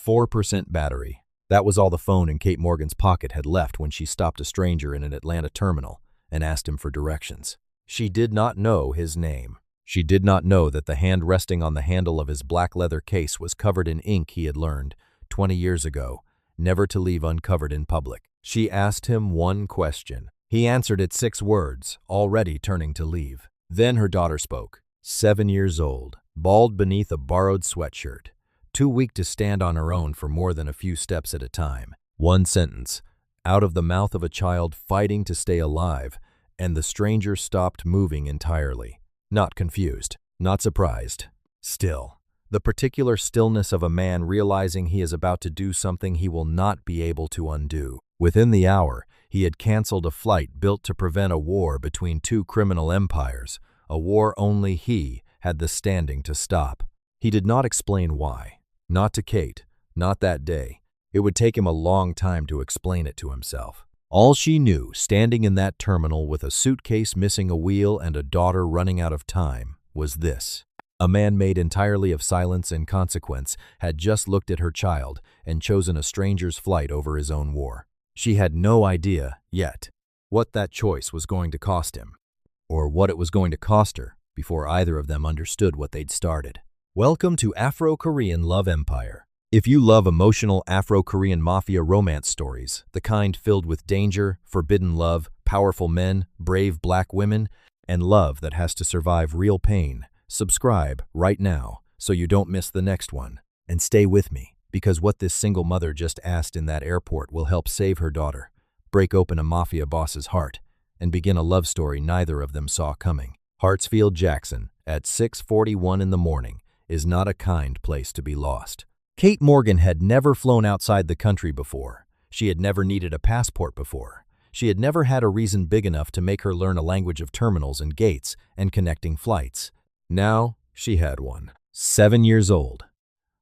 4% battery. That was all the phone in Kate Morgan's pocket had left when she stopped a stranger in an Atlanta terminal and asked him for directions. She did not know his name. She did not know that the hand resting on the handle of his black leather case was covered in ink he had learned, 20 years ago, never to leave uncovered in public. She asked him one question. He answered it 6 words, already turning to leave. Then her daughter spoke. 7 years old, bald beneath a borrowed sweatshirt, too weak to stand on her own for more than a few steps at a time. One sentence, out of the mouth of a child fighting to stay alive, and the stranger stopped moving entirely. Not confused, not surprised. Still, the particular stillness of a man realizing he is about to do something he will not be able to undo. Within the hour, he had canceled a flight built to prevent a war between 2 criminal empires, a war only he had the standing to stop. He did not explain why. Not to Kate, not that day. It would take him a long time to explain it to himself. All she knew, standing in that terminal with a suitcase missing a wheel and a daughter running out of time, was this. A man made entirely of silence and consequence had just looked at her child and chosen a stranger's flight over his own war. She had no idea, yet, what that choice was going to cost him, or what it was going to cost her before either of them understood what they'd started. Welcome to Afro-Korean Love Empire. If you love emotional Afro-Korean Mafia romance stories, the kind filled with danger, forbidden love, powerful men, brave black women, and love that has to survive real pain, subscribe right now so you don't miss the next one. And stay with me, because what this single mother just asked in that airport will help save her daughter, break open a mafia boss's heart, and begin a love story neither of them saw coming. Hartsfield Jackson, at 6:41 in the morning, is not a kind place to be lost. Kate Morgan had never flown outside the country before. She had never needed a passport before. She had never had a reason big enough to make her learn a language of terminals and gates and connecting flights. Now she had one. 7 years old.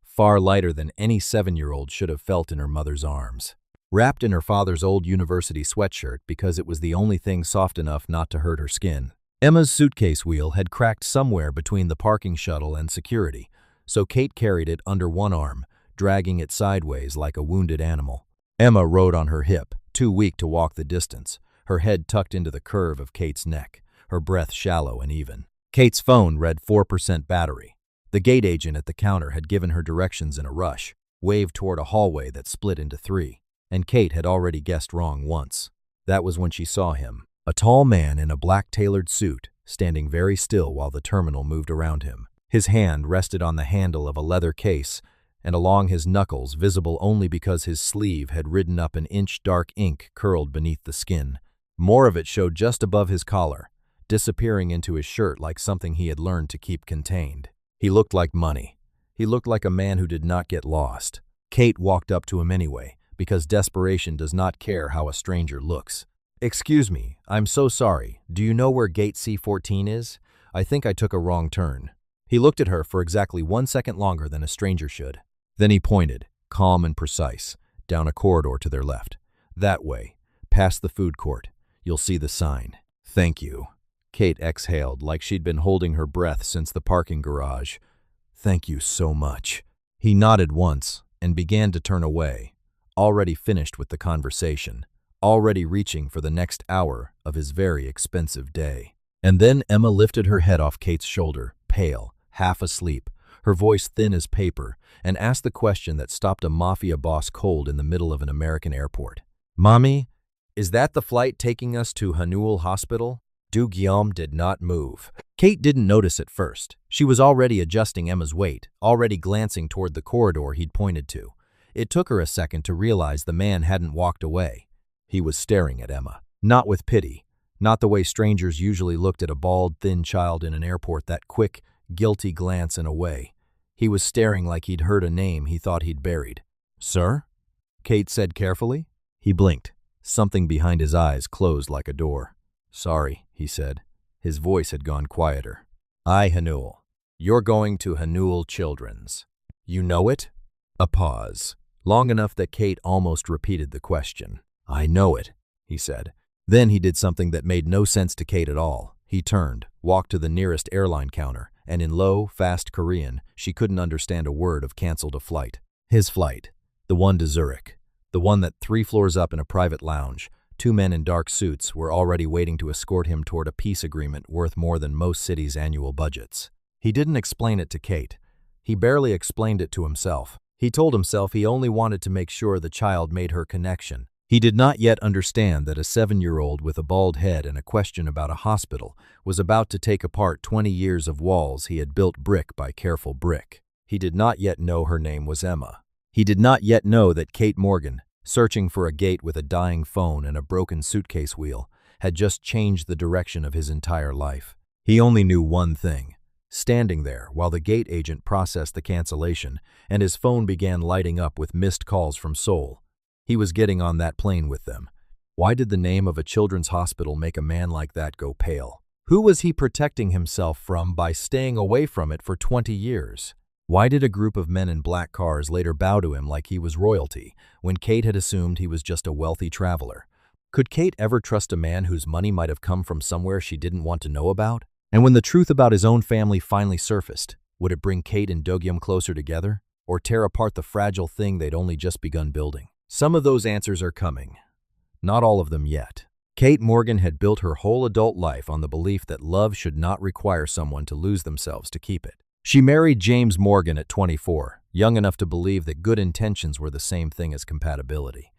Far lighter than any 7-year-old should have felt in her mother's arms. Wrapped in her father's old university sweatshirt because it was the only thing soft enough not to hurt her skin. Emma's suitcase wheel had cracked somewhere between the parking shuttle and security, so Kate carried it under one arm, dragging it sideways like a wounded animal. Emma rode on her hip, too weak to walk the distance, her head tucked into the curve of Kate's neck, her breath shallow and even. Kate's phone read 4% battery. The gate agent at the counter had given her directions in a rush, waved toward a hallway that split into 3, and Kate had already guessed wrong once. That was when she saw him. A tall man in a black tailored suit, standing very still while the terminal moved around him. His hand rested on the handle of a leather case, and along his knuckles, visible only because his sleeve had ridden up an inch dark ink curled beneath the skin. More of it showed just above his collar, disappearing into his shirt like something he had learned to keep contained. He looked like money. He looked like a man who did not get lost. Kate walked up to him anyway, because desperation does not care how a stranger looks. "Excuse me, I'm so sorry. Do you know where gate C14 is? I think I took a wrong turn." He looked at her for exactly 1 second longer than a stranger should. Then he pointed, calm and precise, down a corridor to their left. "That way, past the food court. You'll see the sign." "Thank you." Kate exhaled like she'd been holding her breath since the parking garage. "Thank you so much." He nodded once and began to turn away, already finished with the conversation, already reaching for the next hour of his very expensive day. And then Emma lifted her head off Kate's shoulder, pale, half asleep, her voice thin as paper, and asked the question that stopped a mafia boss cold in the middle of an American airport. "Mommy, is that the flight taking us to Hanul Hospital?" Du Guillaume did not move. Kate didn't notice at first. She was already adjusting Emma's weight, already glancing toward the corridor he'd pointed to. It took her a second to realize the man hadn't walked away. He was staring at Emma, not with pity, not the way strangers usually looked at a bald, thin child in an airport, that quick, guilty glance and away. He was staring like he'd heard a name he thought he'd buried. "Sir?" Kate said carefully. He blinked. Something behind his eyes closed like a door. "Sorry," he said. His voice had gone quieter. "I, Hanul. You're going to Hanul Children's. You know it?" A pause, long enough that Kate almost repeated the question. "I know it," he said. Then he did something that made no sense to Kate at all. He turned, walked to the nearest airline counter, and in low, fast Korean, she couldn't understand a word of canceled a flight. His flight. The one to Zurich. The one that 3 floors up in a private lounge, 2 men in dark suits were already waiting to escort him toward a peace agreement worth more than most cities' annual budgets. He didn't explain it to Kate. He barely explained it to himself. He told himself he only wanted to make sure the child made her connection. He did not yet understand that a 7-year-old with a bald head and a question about a hospital was about to take apart 20 years of walls he had built brick by careful brick. He did not yet know her name was Emma. He did not yet know that Kate Morgan, searching for a gate with a dying phone and a broken suitcase wheel, had just changed the direction of his entire life. He only knew one thing. Standing there while the gate agent processed the cancellation and his phone began lighting up with missed calls from Seoul, he was getting on that plane with them. Why did the name of a children's hospital make a man like that go pale? Who was he protecting himself from by staying away from it for 20 years? Why did a group of men in black cars later bow to him like he was royalty, when Kate had assumed he was just a wealthy traveler? Could Kate ever trust a man whose money might have come from somewhere she didn't want to know about? And when the truth about his own family finally surfaced, would it bring Kate and Dogyum closer together, or tear apart the fragile thing they'd only just begun building? Some of those answers are coming. Not all of them yet. Kate Morgan had built her whole adult life on the belief that love should not require someone to lose themselves to keep it. She married James Morgan at 24, young enough to believe that good intentions were the same thing as compatibility.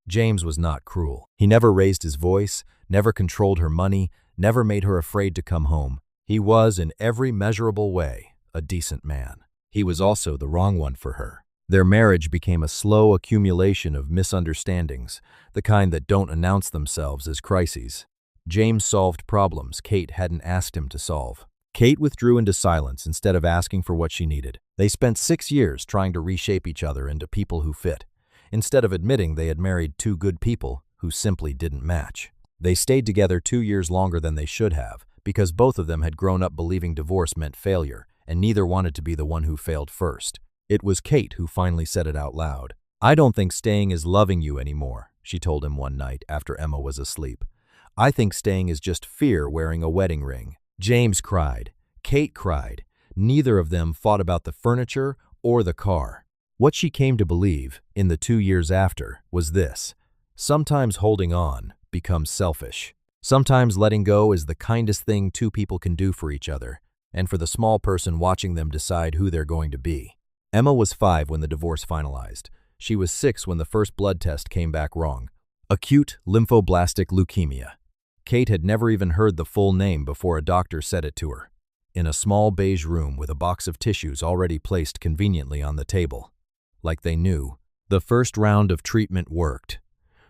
James was not cruel. He never raised his voice, never controlled her money, never made her afraid to come home. He was, in every measurable way, a decent man. He was also the wrong one for her. Their marriage became a slow accumulation of misunderstandings, the kind that don't announce themselves as crises. James solved problems Kate hadn't asked him to solve. Kate withdrew into silence instead of asking for what she needed. They spent 6 years trying to reshape each other into people who fit, instead of admitting they had married 2 good people who simply didn't match. They stayed together 2 years longer than they should have, because both of them had grown up believing divorce meant failure, and neither wanted to be the one who failed first. It was Kate who finally said it out loud. "I don't think staying is loving you anymore," she told him one night after Emma was asleep. "I think staying is just fear wearing a wedding ring." James cried. Kate cried. Neither of them fought about the furniture or the car. What she came to believe, in the 2 years after, was this: sometimes holding on becomes selfish. Sometimes letting go is the kindest thing 2 people can do for each other, and for the small person watching them decide who they're going to be. Emma was 5 when the divorce finalized. She was 6 when the first blood test came back wrong. Acute lymphoblastic leukemia. Kate had never even heard the full name before a doctor said it to her. In a small beige room with a box of tissues already placed conveniently on the table. Like they knew. The first round of treatment worked.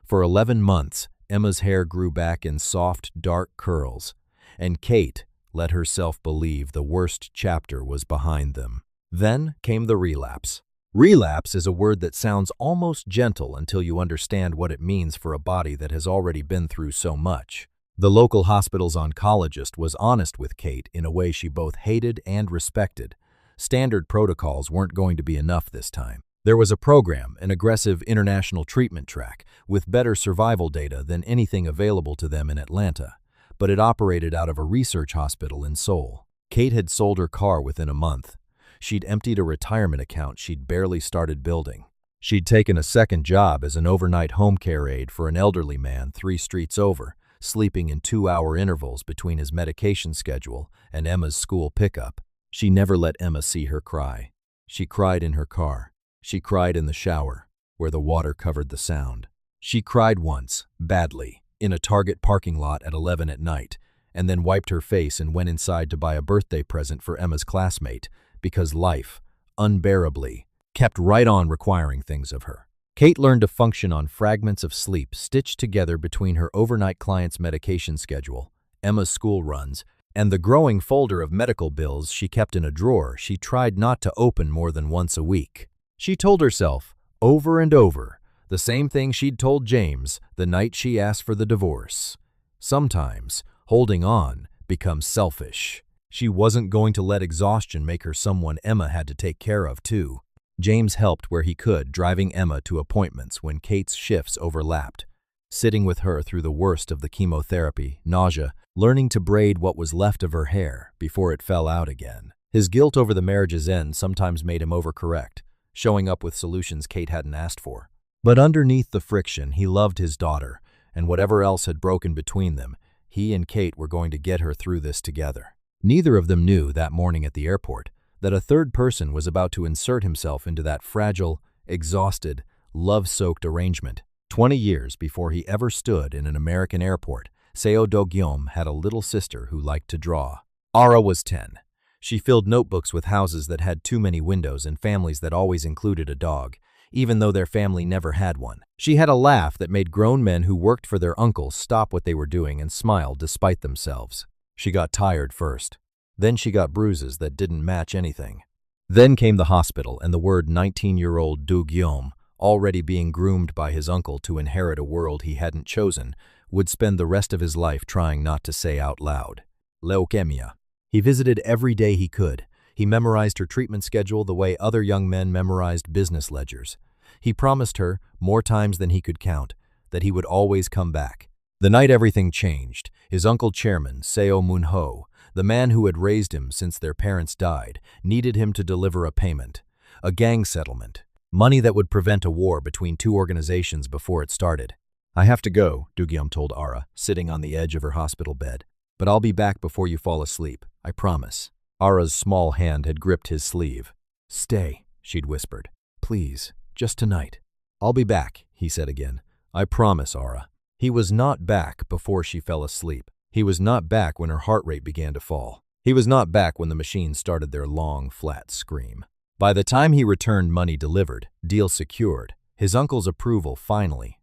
For 11 months, Emma's hair grew back in soft, dark curls, and Kate let herself believe the worst chapter was behind them. Then came the relapse. Relapse is a word that sounds almost gentle until you understand what it means for a body that has already been through so much. The local hospital's oncologist was honest with Kate in a way she both hated and respected. Standard protocols weren't going to be enough this time. There was a program, an aggressive international treatment track, with better survival data than anything available to them in Atlanta, but it operated out of a research hospital in Seoul. Kate had sold her car within a month. She'd emptied a retirement account she'd barely started building. She'd taken a second job as an overnight home care aide for an elderly man 3 streets over, sleeping in 2-hour intervals between his medication schedule and Emma's school pickup. She never let Emma see her cry. She cried in her car. She cried in the shower, where the water covered the sound. She cried once, badly, in a Target parking lot at 11 at night, and then wiped her face and went inside to buy a birthday present for Emma's classmate, because life, unbearably, kept right on requiring things of her. Kate learned to function on fragments of sleep stitched together between her overnight client's medication schedule, Emma's school runs, and the growing folder of medical bills she kept in a drawer she tried not to open more than once a week. She told herself, over and over, the same thing she'd told James the night she asked for the divorce. Sometimes, holding on becomes selfish. She wasn't going to let exhaustion make her someone Emma had to take care of, too. James helped where he could, driving Emma to appointments when Kate's shifts overlapped, sitting with her through the worst of the chemotherapy, nausea, learning to braid what was left of her hair before it fell out again. His guilt over the marriage's end sometimes made him overcorrect, showing up with solutions Kate hadn't asked for. But underneath the friction, he loved his daughter, and whatever else had broken between them, he and Kate were going to get her through this together. Neither of them knew that morning at the airport that a third person was about to insert himself into that fragile, exhausted, love-soaked arrangement. 20 years before he ever stood in an American airport, Seo Do-gyeom had a little sister who liked to draw. Ara was 10. She filled notebooks with houses that had too many windows and families that always included a dog, even though their family never had one. She had a laugh that made grown men who worked for their uncles stop what they were doing and smile despite themselves. She got tired first. Then she got bruises that didn't match anything. Then came the hospital and the word 19-year-old Do-gyeom, already being groomed by his uncle to inherit a world he hadn't chosen, would spend the rest of his life trying not to say out loud. Leukemia. He visited every day he could. He memorized her treatment schedule the way other young men memorized business ledgers. He promised her, more times than he could count, that he would always come back. The night everything changed, his uncle chairman, Seo Moon-ho, the man who had raised him since their parents died, needed him to deliver a payment, a gang settlement, money that would prevent a war between two organizations before it started. "I have to go," Do-gyeom told Ara, sitting on the edge of her hospital bed. "But I'll be back before you fall asleep, I promise." Ara's small hand had gripped his sleeve. "Stay," she'd whispered. "Please, just tonight." "I'll be back," he said again. "I promise, Ara." He was not back before she fell asleep. He was not back when her heart rate began to fall. He was not back when the machines started their long, flat scream. By the time he returned money delivered, deal secured, his uncle's approval finally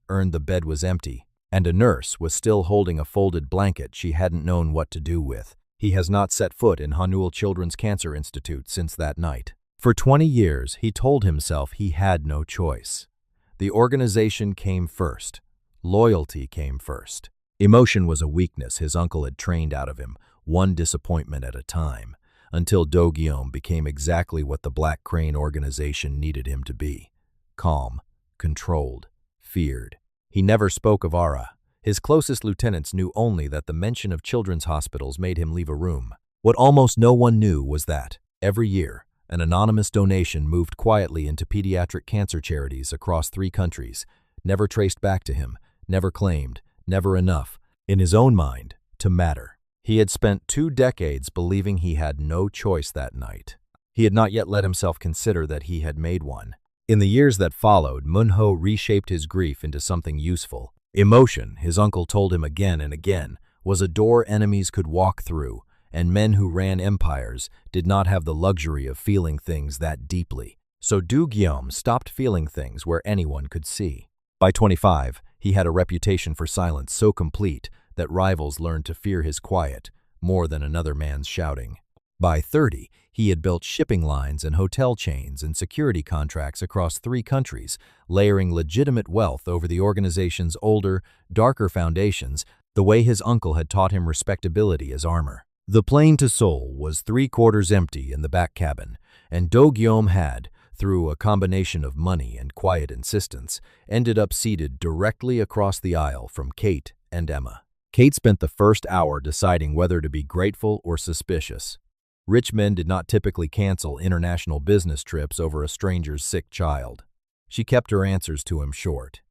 earned the bed was empty, and a nurse was still holding a folded blanket she hadn't known what to do with. He has not set foot in Hanul Children's Cancer Institute since that night. For 20 years, he told himself he had no choice. The organization came first. Loyalty came first. Emotion was a weakness his uncle had trained out of him, one disappointment at a time, until Do-gyeom became exactly what the Black Crane organization needed him to be: calm, controlled, feared. He never spoke of Ara. His closest lieutenants knew only that the mention of children's hospitals made him leave a room. What almost no one knew was that, every year, an anonymous donation moved quietly into pediatric cancer charities across 3 countries, never traced back to him, never claimed, never enough, in his own mind, to matter. He had spent 2 decades believing he had no choice that night. He had not yet let himself consider that he had made one. In the years that followed, Moon-ho reshaped his grief into something useful. Emotion, his uncle told him again and again, was a door enemies could walk through, and men who ran empires did not have the luxury of feeling things that deeply. So Do-gyeom stopped feeling things where anyone could see. By 25, he had a reputation for silence so complete that rivals learned to fear his quiet more than another man's shouting. By 30, he had built shipping lines and hotel chains and security contracts across 3 countries, layering legitimate wealth over the organization's older, darker foundations, the way his uncle had taught him respectability as armor. The plane to Seoul was 3/4 empty in the back cabin, and Do-gyeom had, through a combination of money and quiet insistence, ended up seated directly across the aisle from Kate and Emma. Kate spent the first hour deciding whether to be grateful or suspicious. Rich men did not typically cancel international business trips over a stranger's sick child. She kept her answers to him short,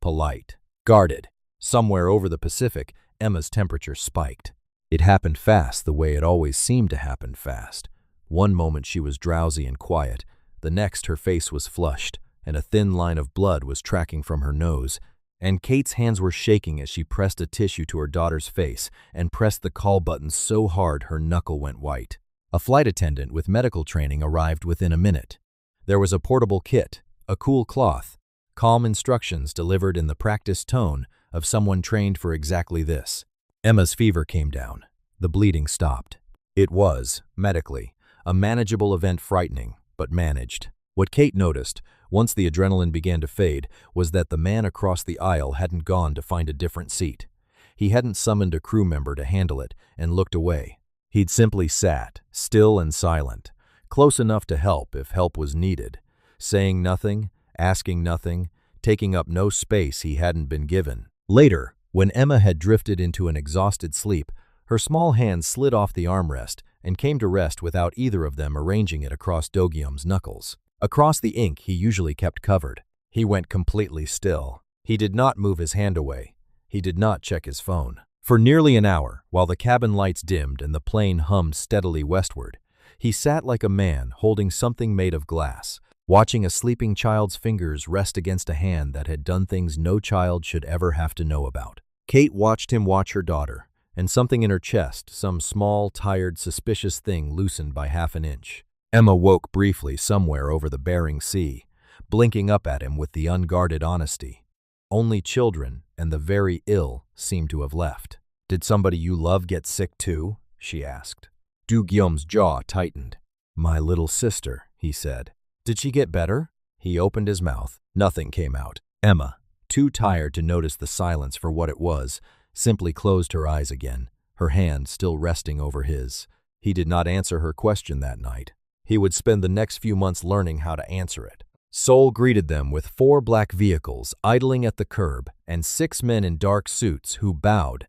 polite, guarded. Somewhere over the Pacific, Emma's temperature spiked. It happened fast the way it always seemed to happen fast. One moment she was drowsy and quiet, the next her face was flushed, and a thin line of blood was tracking from her nose, and Kate's hands were shaking as she pressed a tissue to her daughter's face and pressed the call button so hard her knuckle went white. A flight attendant with medical training arrived within a minute. There was a portable kit, a cool cloth, calm instructions delivered in the practiced tone of someone trained for exactly this. Emma's fever came down. The bleeding stopped. It was, medically, a manageable event, frightening, but managed. What Kate noticed, once the adrenaline began to fade, was that the man across the aisle hadn't gone to find a different seat. He hadn't summoned a crew member to handle it and looked away. He'd simply sat, still and silent, close enough to help if help was needed, saying nothing, asking nothing, taking up no space he hadn't been given. Later, when Emma had drifted into an exhausted sleep, her small hand slid off the armrest and came to rest without either of them arranging it across Do-gyeom's knuckles. Across the ink he usually kept covered. He went completely still. He did not move his hand away. He did not check his phone. For nearly an hour, while the cabin lights dimmed and the plane hummed steadily westward, he sat like a man holding something made of glass, watching a sleeping child's fingers rest against a hand that had done things no child should ever have to know about. Kate watched him watch her daughter, and something in her chest, some small, tired, suspicious thing loosened by half an inch. Emma woke briefly somewhere over the Bering Sea, blinking up at him with the unguarded honesty. Only children and the very ill seemed to have left. "Did somebody you love get sick too?" she asked. Do-gyum's jaw tightened. "My little sister," he said. "Did she get better?" He opened his mouth. Nothing came out. Emma, too tired to notice the silence for what it was, simply closed her eyes again, her hand still resting over his. He did not answer her question that night. He would spend the next few months learning how to answer it. Seoul greeted them with 4 black vehicles idling at the curb and 6 men in dark suits who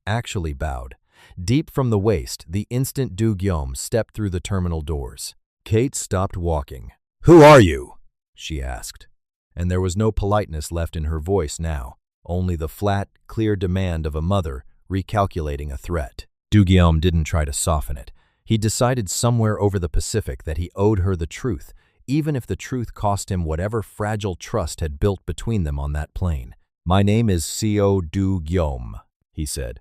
actually bowed. Deep from the waist, the instant Do-gyum stepped through the terminal doors. Kate stopped walking. "Who are you?" she asked. And there was no politeness left in her voice now, only the flat, clear demand of a mother recalculating a threat. Do-gyum didn't try to soften it. He decided somewhere over the Pacific that he owed her the truth, even if the truth cost him whatever fragile trust had built between them on that plane. "My name is Seo Do-gyum," he said.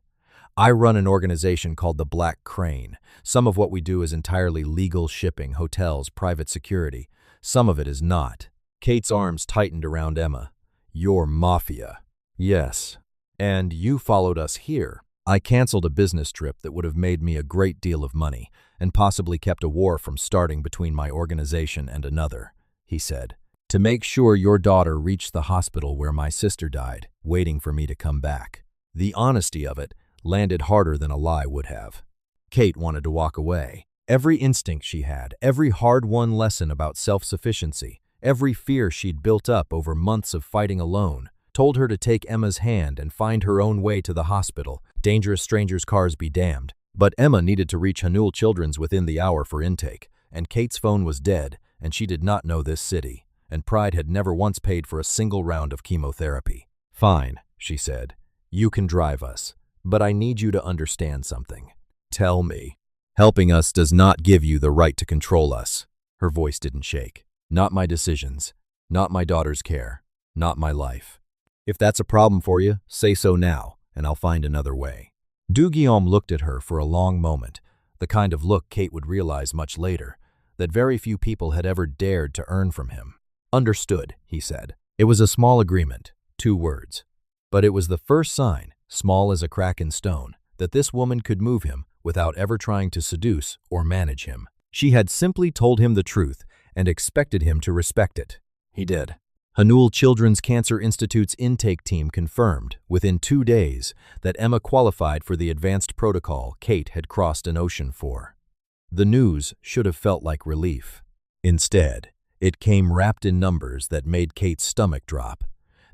"I run an organization called the Black Crane. Some of what we do is entirely legal shipping, hotels, private security. Some of it is not." Kate's arms tightened around Emma. "You're Mafia." "Yes. And you followed us here." "I canceled a business trip that would have made me a great deal of money and possibly kept a war from starting between my organization and another," he said, "to make sure your daughter reached the hospital where my sister died, waiting for me to come back." The honesty of it landed harder than a lie would have. Kate wanted to walk away. Every instinct she had, every hard-won lesson about self-sufficiency, every fear she'd built up over months of fighting alone, told her to take Emma's hand and find her own way to the hospital. Dangerous strangers' cars be damned. But Emma needed to reach Hanul Children's within the hour for intake, and Kate's phone was dead, and she did not know this city, and Pride had never once paid for a single round of chemotherapy. "Fine," she said. "You can drive us, but I need you to understand something." "Tell me." "Helping us does not give you the right to control us." Her voice didn't shake. "Not my decisions, not my daughter's care, not my life. If that's a problem for you, say so now, and I'll find another way." Do-gyum looked at her for a long moment, the kind of look Kate would realize much later, that very few people had ever dared to earn from him. "Understood," he said. It was a small agreement, 2 words. But it was the first sign, small as a crack in stone, that this woman could move him without ever trying to seduce or manage him. She had simply told him the truth and expected him to respect it. He did. Hanul Children's Cancer Institute's intake team confirmed, within 2 days, that Emma qualified for the advanced protocol Kate had crossed an ocean for. The news should have felt like relief. Instead, it came wrapped in numbers that made Kate's stomach drop.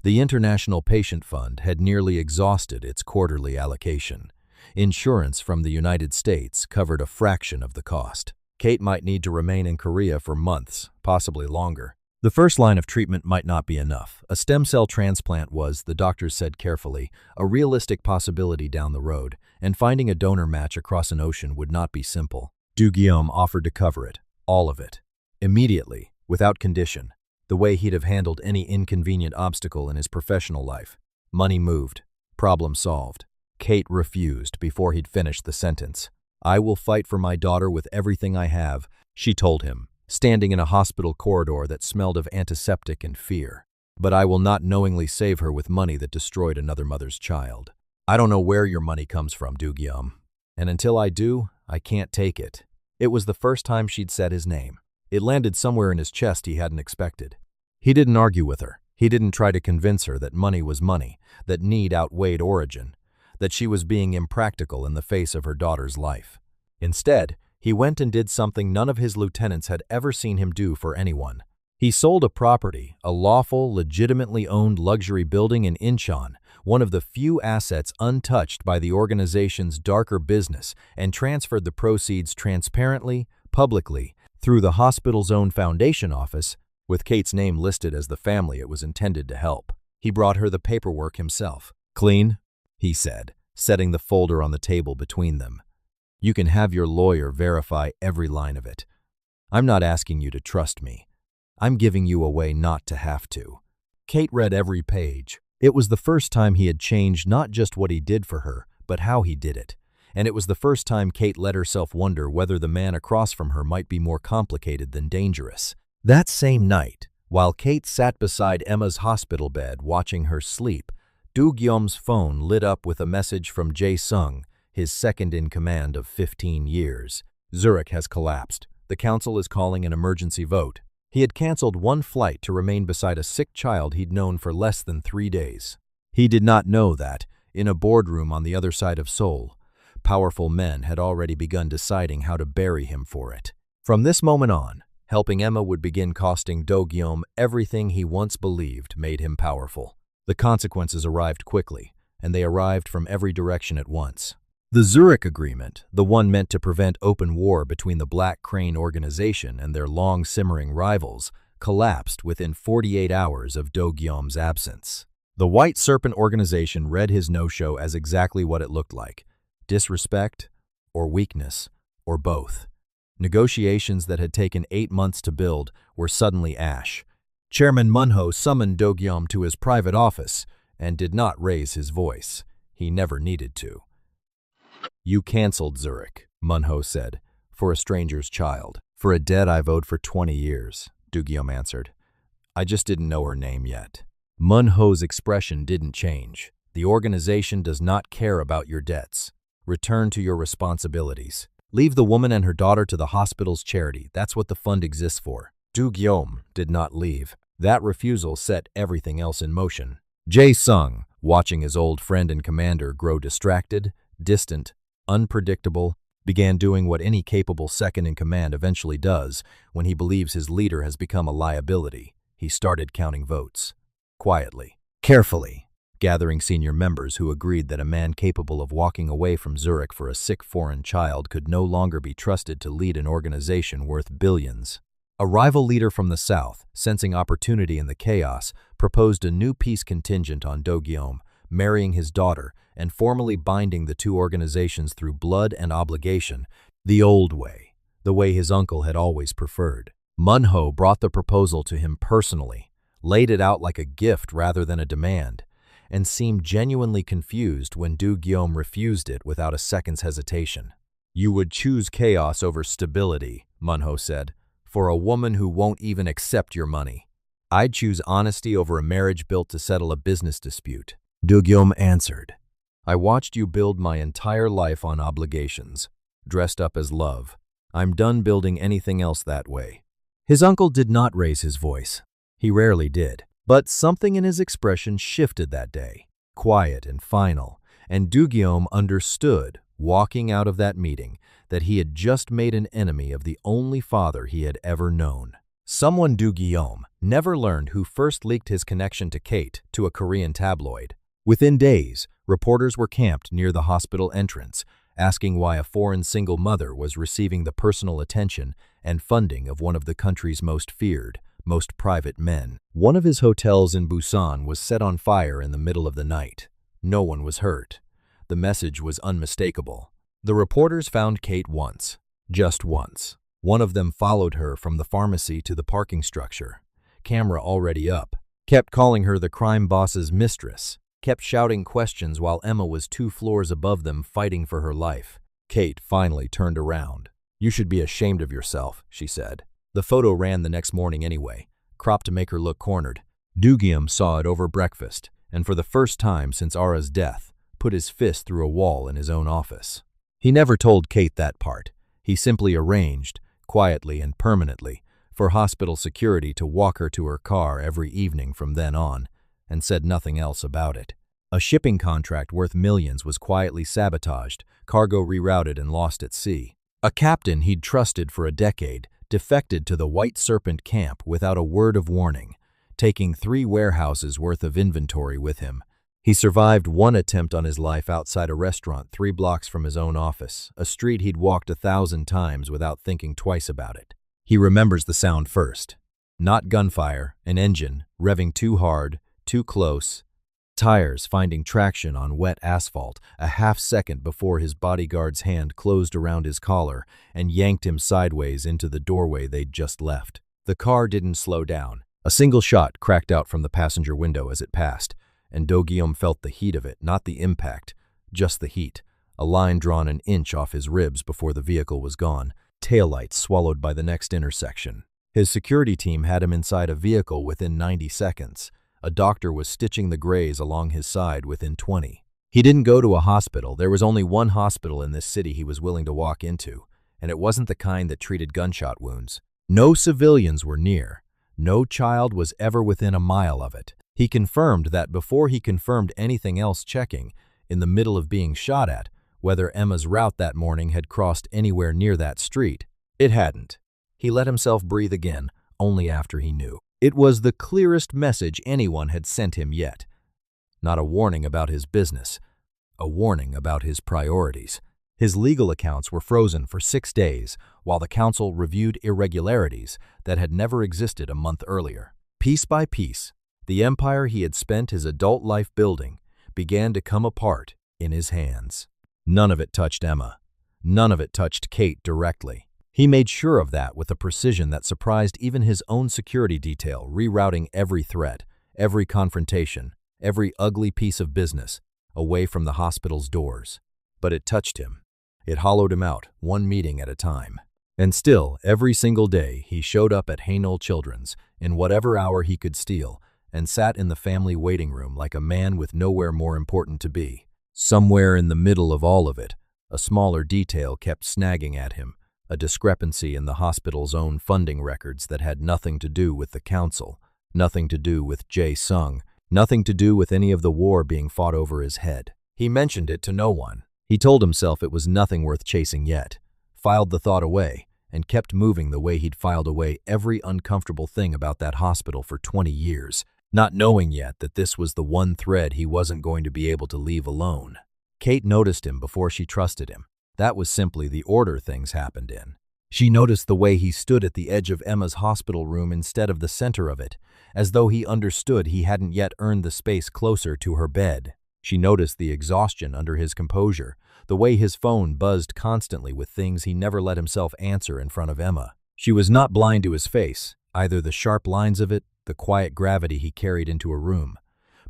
The International Patient Fund had nearly exhausted its quarterly allocation. Insurance from the United States covered a fraction of the cost. Kate might need to remain in Korea for months, possibly longer. The first line of treatment might not be enough. A stem cell transplant was, the doctors said carefully, a realistic possibility down the road, and finding a donor match across an ocean would not be simple. Do-gyum offered to cover it, all of it, immediately, without condition, the way he'd have handled any inconvenient obstacle in his professional life. Money moved. Problem solved. Kate refused before he'd finished the sentence. "I will fight for my daughter with everything I have," she told him, standing in a hospital corridor that smelled of antiseptic and fear. "But I will not knowingly save her with money that destroyed another mother's child. I don't know where your money comes from, Do-gyum. And until I do, I can't take it." It was the first time she'd said his name. It landed somewhere in his chest he hadn't expected. He didn't argue with her. He didn't try to convince her that money was money, that need outweighed origin, that she was being impractical in the face of her daughter's life. Instead, he went and did something none of his lieutenants had ever seen him do for anyone. He sold a property, a lawful, legitimately owned luxury building in Incheon, one of the few assets untouched by the organization's darker business, and transferred the proceeds transparently, publicly, through the hospital's own foundation office, with Kate's name listed as the family it was intended to help. He brought her the paperwork himself. "Clean?" he said, setting the folder on the table between them. "You can have your lawyer verify every line of it. I'm not asking you to trust me. I'm giving you a way not to have to." Kate read every page. It was the first time he had changed not just what he did for her, but how he did it. And it was the first time Kate let herself wonder whether the man across from her might be more complicated than dangerous. That same night, while Kate sat beside Emma's hospital bed watching her sleep, Do-gyom's phone lit up with a message from Jae-sung, his second-in-command of 15 years. "Zurich has collapsed. The council is calling an emergency vote." He had canceled one flight to remain beside a sick child he'd known for less than 3 days. He did not know that, in a boardroom on the other side of Seoul, powerful men had already begun deciding how to bury him for it. From this moment on, helping Emma would begin costing Do-gyom everything he once believed made him powerful. The consequences arrived quickly, and they arrived from every direction at once. The Zurich Agreement, the one meant to prevent open war between the Black Crane organization and their long-simmering rivals, collapsed within 48 hours of Do-gyom's absence. The White Serpent organization read his no-show as exactly what it looked like: disrespect, or weakness, or both. Negotiations that had taken 8 months to build were suddenly ash. Chairman Munho summoned Do-gyom to his private office and did not raise his voice. He never needed to. "You canceled Zurich," Munho said, "for a stranger's child. For a dead I owed for 20 years, Do-gyom answered. "I just didn't know her name yet." Munho's expression didn't change. "The organization does not care about your debts. Return to your responsibilities. Leave the woman and her daughter to the hospital's charity. That's what the fund exists for." Do-gyom did not leave. That refusal set everything else in motion. Jae-sung, watching his old friend and commander grow distracted, distant, unpredictable, began doing what any capable second-in-command eventually does when he believes his leader has become a liability. He started counting votes. Quietly, carefully, gathering senior members who agreed that a man capable of walking away from Zurich for a sick foreign child could no longer be trusted to lead an organization worth billions. A rival leader from the south, sensing opportunity in the chaos, proposed a new peace contingent on Do-gyom, marrying his daughter and formally binding the two organizations through blood and obligation, the old way, the way his uncle had always preferred. Munho brought the proposal to him personally, laid it out like a gift rather than a demand, and seemed genuinely confused when Do-gyom refused it without a second's hesitation. "You would choose chaos over stability," Munho said, "for a woman who won't even accept your money." "I'd choose honesty over a marriage built to settle a business dispute," Do-gyom answered. "I watched you build my entire life on obligations, dressed up as love. I'm done building anything else that way." His uncle did not raise his voice. He rarely did. But something in his expression shifted that day, quiet and final, and Do-gyom understood, walking out of that meeting, that he had just made an enemy of the only father he had ever known. Someone Do-gyom never learned who first leaked his connection to Kate to a Korean tabloid. Within days, reporters were camped near the hospital entrance, asking why a foreign single mother was receiving the personal attention and funding of one of the country's most feared, most private men. One of his hotels in Busan was set on fire in the middle of the night. No one was hurt. The message was unmistakable. The reporters found Kate once, just once. One of them followed her from the pharmacy to the parking structure, camera already up, kept calling her the crime boss's mistress, kept shouting questions while Emma was 2 floors above them fighting for her life. Kate finally turned around. "You should be ashamed of yourself," she said. The photo ran the next morning anyway, cropped to make her look cornered. Do-gyom saw it over breakfast, and for the first time since Ara's death, put his fist through a wall in his own office. He never told Kate that part. He simply arranged, quietly and permanently, for hospital security to walk her to her car every evening from then on, and said nothing else about it. A shipping contract worth millions was quietly sabotaged, cargo rerouted and lost at sea. A captain he'd trusted for a decade defected to the White Serpent camp without a word of warning, taking 3 warehouses worth of inventory with him. He survived one attempt on his life outside a restaurant 3 blocks from his own office, a street he'd walked 1,000 times without thinking twice about it. He remembers the sound first. Not gunfire, an engine, revving too hard, too close. Tires finding traction on wet asphalt a half second before his bodyguard's hand closed around his collar and yanked him sideways into the doorway they'd just left. The car didn't slow down. A single shot cracked out from the passenger window as it passed, and Do-Guillaume felt the heat of it, not the impact, just the heat. A line drawn an inch off his ribs before the vehicle was gone, taillights swallowed by the next intersection. His security team had him inside a vehicle within 90 seconds. A doctor was stitching the graze along his side within 20. He didn't go to a hospital. There was only one hospital in this city he was willing to walk into, and it wasn't the kind that treated gunshot wounds. No civilians were near. No child was ever within a mile of it. He confirmed that before he confirmed anything else, checking, in the middle of being shot at, whether Emma's route that morning had crossed anywhere near that street. It hadn't. He let himself breathe again, only after he knew. It was the clearest message anyone had sent him yet. Not a warning about his business, a warning about his priorities. His legal accounts were frozen for 6 days while the council reviewed irregularities that had never existed a month earlier. Piece by piece, the empire he had spent his adult life building began to come apart in his hands. None of it touched Emma. None of it touched Kate directly. He made sure of that with a precision that surprised even his own security detail, rerouting every threat, every confrontation, every ugly piece of business away from the hospital's doors. But it touched him. It hollowed him out, one meeting at a time. And still, every single day, he showed up at Haynol Children's in whatever hour he could steal and sat in the family waiting room like a man with nowhere more important to be. Somewhere in the middle of all of it, a smaller detail kept snagging at him. A discrepancy in the hospital's own funding records that had nothing to do with the council, nothing to do with Jae Sung, nothing to do with any of the war being fought over his head. He mentioned it to no one. He told himself it was nothing worth chasing yet, filed the thought away, and kept moving the way he'd filed away every uncomfortable thing about that hospital for 20 years, not knowing yet that this was the one thread he wasn't going to be able to leave alone. Kate noticed him before she trusted him. That was simply the order things happened in. She noticed the way he stood at the edge of Emma's hospital room instead of the center of it, as though he understood he hadn't yet earned the space closer to her bed. She noticed the exhaustion under his composure, the way his phone buzzed constantly with things he never let himself answer in front of Emma. She was not blind to his face, either the sharp lines of it, the quiet gravity he carried into a room.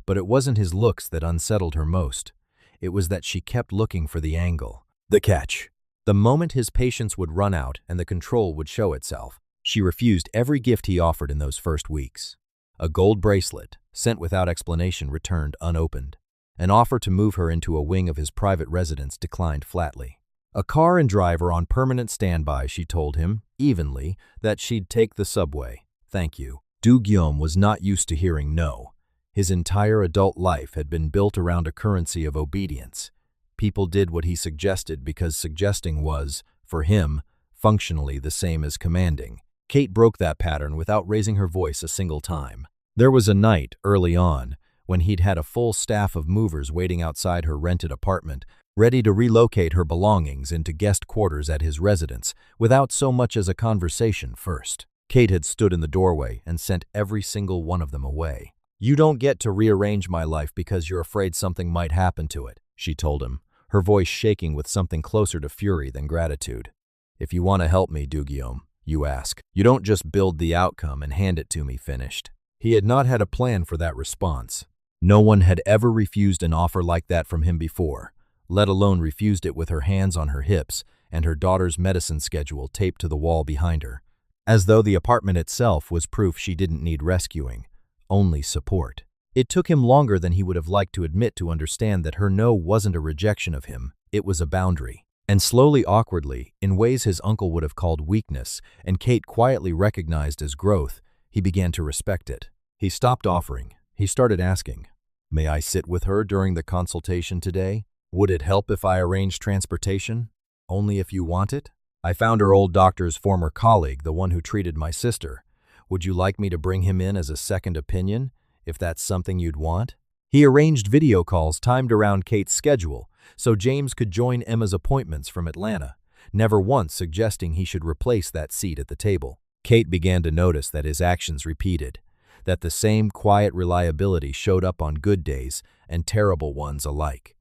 But it wasn't his looks that unsettled her most. It was that she kept looking for the angle. The catch. The moment his patience would run out and the control would show itself, she refused every gift he offered in those first weeks. A gold bracelet, sent without explanation, returned unopened. An offer to move her into a wing of his private residence declined flatly. A car and driver on permanent standby, she told him, evenly, that she'd take the subway. Thank you. Do-Guillaume was not used to hearing no. His entire adult life had been built around a currency of obedience. People did what he suggested because suggesting was, for him, functionally the same as commanding. Kate broke that pattern without raising her voice a single time. There was a night, early on, when he'd had a full staff of movers waiting outside her rented apartment, ready to relocate her belongings into guest quarters at his residence, without so much as a conversation first. Kate had stood in the doorway and sent every single one of them away. "You don't get to rearrange my life because you're afraid something might happen to it," she told him, her voice shaking with something closer to fury than gratitude. "If you want to help me, Do-Guillaume, you ask. You don't just build the outcome and hand it to me finished." He had not had a plan for that response. No one had ever refused an offer like that from him before, let alone refused it with her hands on her hips and her daughter's medicine schedule taped to the wall behind her, as though the apartment itself was proof she didn't need rescuing, only support. It took him longer than he would have liked to admit to understand that her no wasn't a rejection of him, it was a boundary. And slowly, awkwardly, in ways his uncle would have called weakness and Kate quietly recognized as growth, he began to respect it. He stopped offering. He started asking, "May I sit with her during the consultation today? Would it help if I arranged transportation? Only if you want it? I found her old doctor's former colleague, the one who treated my sister. Would you like me to bring him in as a second opinion, if that's something you'd want?" He arranged video calls timed around Kate's schedule, so James could join Emma's appointments from Atlanta, never once suggesting he should replace that seat at the table. Kate began to notice that his actions repeated, that the same quiet reliability showed up on good days and terrible ones alike.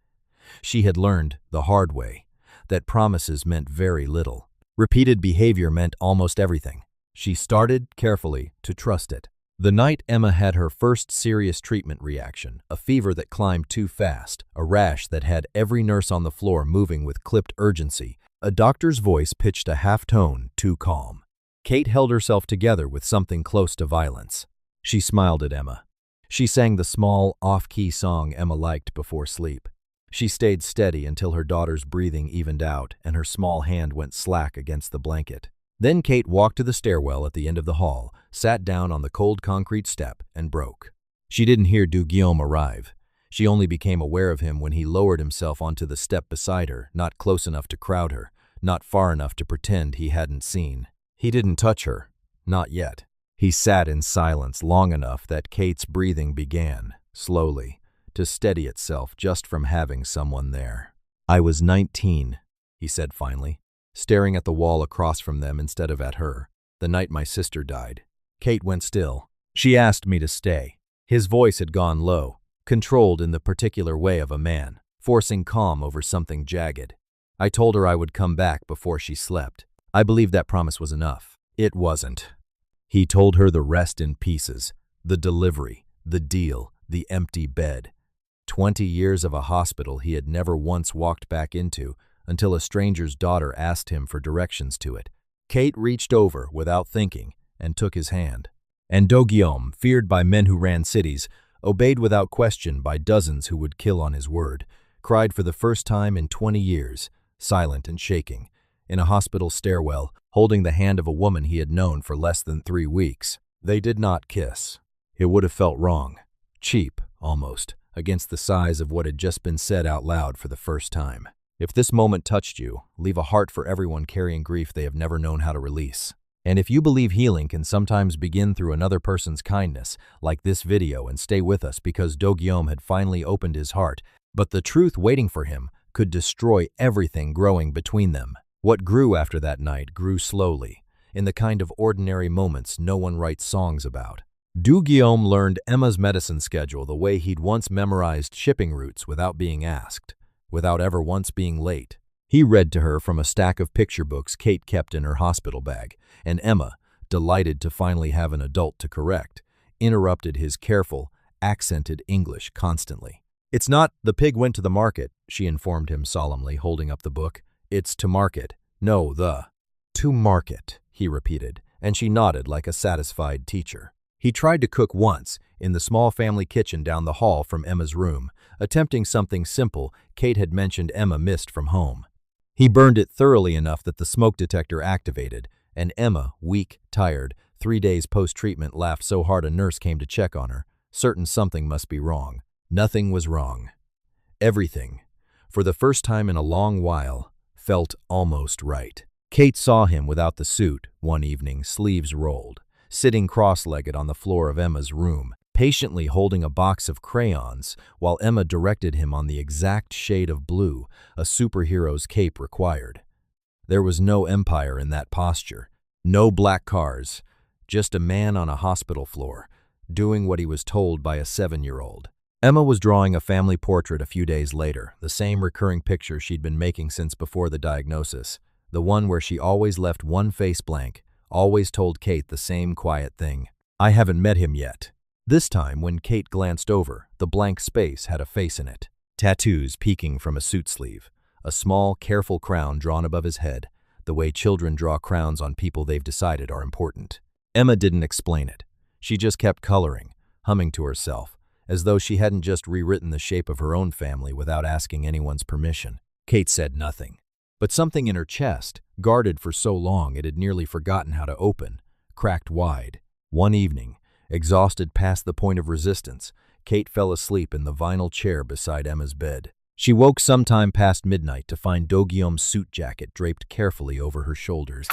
She had learned the hard way that promises meant very little. Repeated behavior meant almost everything. She started, carefully, to trust it. The night Emma had her first serious treatment reaction, a fever that climbed too fast, a rash that had every nurse on the floor moving with clipped urgency, a doctor's voice pitched a half-tone too calm. Kate held herself together with something close to violence. She smiled at Emma. She sang the small, off-key song Emma liked before sleep. She stayed steady until her daughter's breathing evened out and her small hand went slack against the blanket. Then Kate walked to the stairwell at the end of the hall, sat down on the cold concrete step, and broke. She didn't hear Du Guillaume arrive. She only became aware of him when he lowered himself onto the step beside her, not close enough to crowd her, not far enough to pretend he hadn't seen. He didn't touch her. Not yet. He sat in silence long enough that Kate's breathing began, slowly, to steady itself just from having someone there. "I was 19, he said finally, staring at the wall across from them instead of at her, "the night my sister died." Kate went still. She asked me to stay. His voice had gone low, controlled in the particular way of a man, forcing calm over something jagged. I told her I would come back before she slept. I believed that promise was enough. It wasn't. He told her the rest in pieces, the delivery, the deal, the empty bed. 20 years of a hospital he had never once walked back into until a stranger's daughter asked him for directions to it. Kate reached over without thinking and took his hand. And Du Guillaume, feared by men who ran cities, obeyed without question by dozens who would kill on his word, cried for the first time in 20 years, silent and shaking, in a hospital stairwell, holding the hand of a woman he had known for less than 3 weeks. They did not kiss. It would have felt wrong, cheap, almost, against the size of what had just been said out loud for the first time. If this moment touched you, leave a heart for everyone carrying grief they have never known how to release. And if you believe healing can sometimes begin through another person's kindness, like this video, and stay with us because Du Guillaume had finally opened his heart, but the truth waiting for him could destroy everything growing between them. What grew after that night grew slowly, in the kind of ordinary moments no one writes songs about. Du Guillaume learned Emma's medicine schedule the way he'd once memorized shipping routes without being asked, without ever once being late. He read to her from a stack of picture books Kate kept in her hospital bag, and Emma, delighted to finally have an adult to correct, interrupted his careful, accented English constantly. "It's not 'the pig went to the market,'" she informed him solemnly, holding up the book. "It's 'to market.' No, 'to market,'" he repeated, and she nodded like a satisfied teacher. He tried to cook once, in the small family kitchen down the hall from Emma's room, attempting something simple Kate had mentioned Emma missed from home. He burned it thoroughly enough that the smoke detector activated, and Emma, weak, tired, 3 days post-treatment, laughed so hard a nurse came to check on her, certain something must be wrong. Nothing was wrong. Everything, for the first time in a long while, felt almost right. Kate saw him without the suit one evening, sleeves rolled, sitting cross-legged on the floor of Emma's room, patiently holding a box of crayons while Emma directed him on the exact shade of blue a superhero's cape required. There was no empire in that posture, no black cars, just a man on a hospital floor, doing what he was told by a 7-year-old. Emma was drawing a family portrait a few days later, the same recurring picture she'd been making since before the diagnosis, the one where she always left one face blank, always told Kate the same quiet thing: "I haven't met him yet." This time, when Kate glanced over, the blank space had a face in it. Tattoos peeking from a suit sleeve, a small, careful crown drawn above his head, the way children draw crowns on people they've decided are important. Emma didn't explain it. She just kept coloring, humming to herself, as though she hadn't just rewritten the shape of her own family without asking anyone's permission. Kate said nothing. But something in her chest, guarded for so long it had nearly forgotten how to open, cracked wide. One evening, exhausted past the point of resistance, Kate fell asleep in the vinyl chair beside Emma's bed. She woke sometime past midnight to find Du Guillaume's suit jacket draped carefully over her shoulders,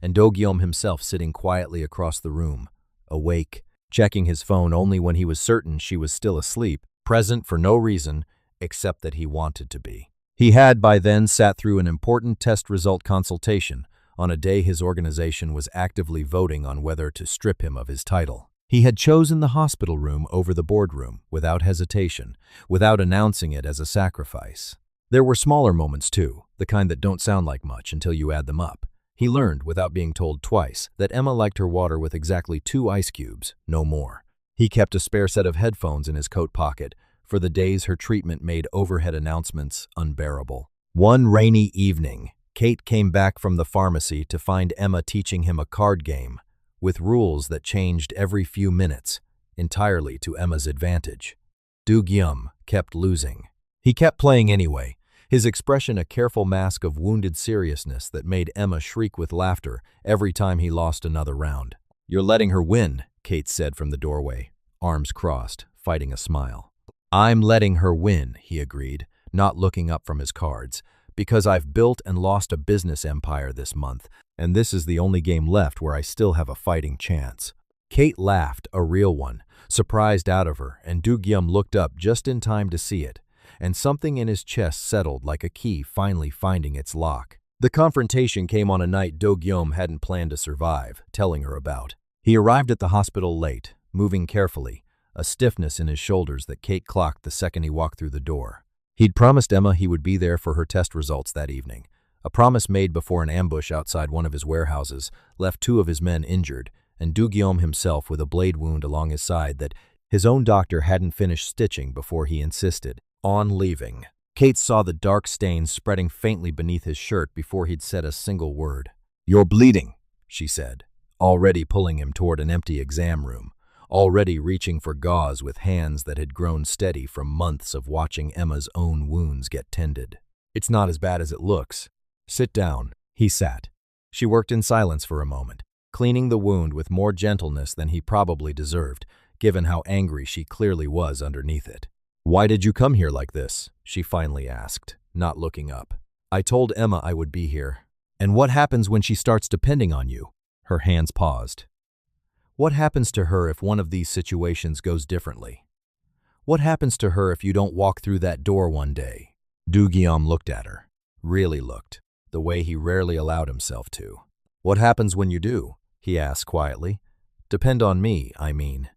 and Du Guillaume himself sitting quietly across the room, awake, checking his phone only when he was certain she was still asleep, present for no reason except that he wanted to be. He had by then sat through an important test result consultation, on a day his organization was actively voting on whether to strip him of his title. He had chosen the hospital room over the boardroom, without hesitation, without announcing it as a sacrifice. There were smaller moments too, the kind that don't sound like much until you add them up. He learned, without being told twice, that Emma liked her water with exactly 2 ice cubes, no more. He kept a spare set of headphones in his coat pocket for the days her treatment made overhead announcements unbearable. One rainy evening, Kate came back from the pharmacy to find Emma teaching him a card game with rules that changed every few minutes, entirely to Emma's advantage. Do-gyum kept losing. He kept playing anyway, his expression a careful mask of wounded seriousness that made Emma shriek with laughter every time he lost another round. "You're letting her win," Kate said from the doorway, arms crossed, fighting a smile. "I'm letting her win," he agreed, not looking up from his cards, "because I've built and lost a business empire this month, and this is the only game left where I still have a fighting chance." Kate laughed, a real one, surprised out of her, and Do-gyum looked up just in time to see it, and something in his chest settled like a key finally finding its lock. The confrontation came on a night Do-gyum hadn't planned to survive, telling her about. He arrived at the hospital late, moving carefully, a stiffness in his shoulders that Kate clocked the second he walked through the door. He'd promised Emma he would be there for her test results that evening, a promise made before an ambush outside one of his warehouses left 2 of his men injured, and Do-gyum himself with a blade wound along his side that his own doctor hadn't finished stitching before he insisted on leaving. Kate saw the dark stains spreading faintly beneath his shirt before he'd said a single word. "You're bleeding," she said, already pulling him toward an empty exam room, already reaching for gauze with hands that had grown steady from months of watching Emma's own wounds get tended. "It's not as bad as it looks. Sit down." He sat. She worked in silence for a moment, cleaning the wound with more gentleness than he probably deserved, given how angry she clearly was underneath it. "Why did you come here like this?" she finally asked, not looking up. "I told Emma I would be here." "And what happens when she starts depending on you?" Her hands paused. "What happens to her if one of these situations goes differently? What happens to her if you don't walk through that door one day?" Do-gyum looked at her. Really looked, the way he rarely allowed himself to. "What happens when you do?" he asked quietly. "Depend on me, I mean."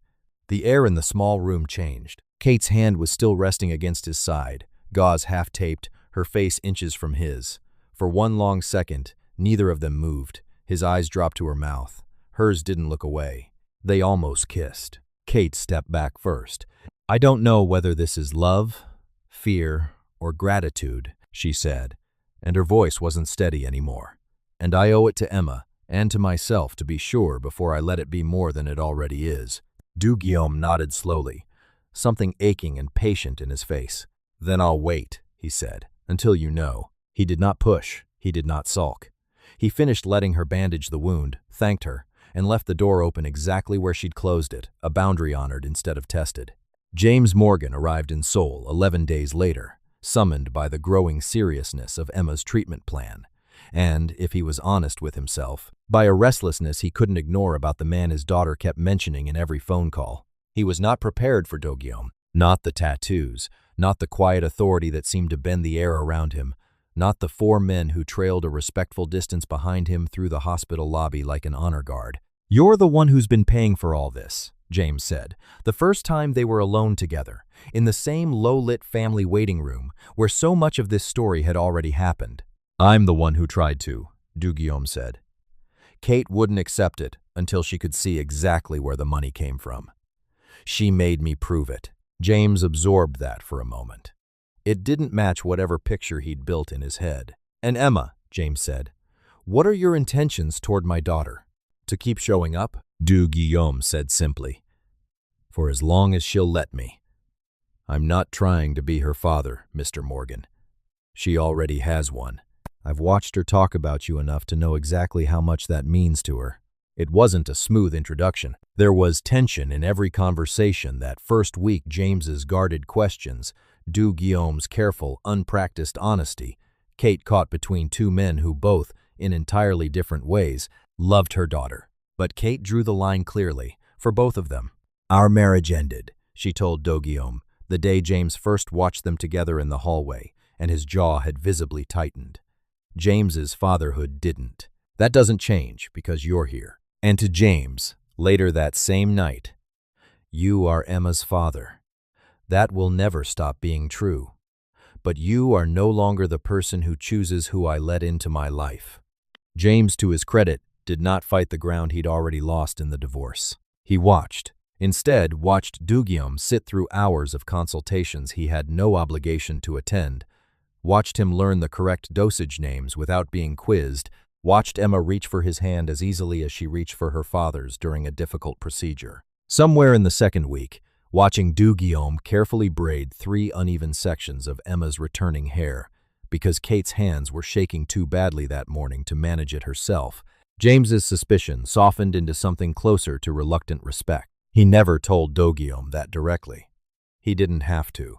The air in the small room changed. Kate's hand was still resting against his side, gauze half-taped, her face inches from his. For one long second, neither of them moved. His eyes dropped to her mouth. Hers didn't look away. They almost kissed. Kate stepped back first. "I don't know whether this is love, fear, or gratitude," she said, and her voice wasn't steady anymore. "And I owe it to Emma, and to myself to be sure before I let it be more than it already is." Do-gyum nodded slowly, something aching and patient in his face. "Then I'll wait," he said, "until you know." He did not push. He did not sulk. He finished letting her bandage the wound, thanked her, and left the door open exactly where she'd closed it, a boundary honored instead of tested. James Morgan arrived in Seoul 11 days later, summoned by the growing seriousness of Emma's treatment plan, and, if he was honest with himself, by a restlessness he couldn't ignore about the man his daughter kept mentioning in every phone call. He was not prepared for Do-gyum, not the tattoos, not the quiet authority that seemed to bend the air around him, not the 4 men who trailed a respectful distance behind him through the hospital lobby like an honor guard. "You're the one who's been paying for all this," James said, the first time they were alone together, in the same low-lit family waiting room where so much of this story had already happened. "I'm the one who tried to," Do-gyum said. Kate wouldn't accept it until she could see exactly where the money came from. "She made me prove it." James absorbed that for a moment. It didn't match whatever picture he'd built in his head. "And Emma," James said, "what are your intentions toward my daughter?" "To keep showing up," Do-gyum said simply. "For as long as she'll let me. I'm not trying to be her father, Mr. Morgan. She already has one. I've watched her talk about you enough to know exactly how much that means to her." It wasn't a smooth introduction. There was tension in every conversation that first week. James's guarded questions, Do-gyum's careful, unpracticed honesty. Kate caught between 2 men who both, in entirely different ways, loved her daughter. But Kate drew the line clearly, for both of them. "Our marriage ended," she told Do-gyum, the day James first watched them together in the hallway, and his jaw had visibly tightened. James's fatherhood didn't. That doesn't change because you're here. And to James, later that same night, you are Emma's father. That will never stop being true. But you are no longer the person who chooses who I let into my life. James, to his credit, did not fight the ground he'd already lost in the divorce. He instead watched Do-gyum sit through hours of consultations he had no obligation to attend, watched him learn the correct dosage names without being quizzed, watched Emma reach for his hand as easily as she reached for her father's during a difficult procedure. Somewhere in the second week, watching Do-gyum carefully braid 3 uneven sections of Emma's returning hair, because Kate's hands were shaking too badly that morning to manage it herself, James's suspicion softened into something closer to reluctant respect. He never told Do-gyum that directly. He didn't have to.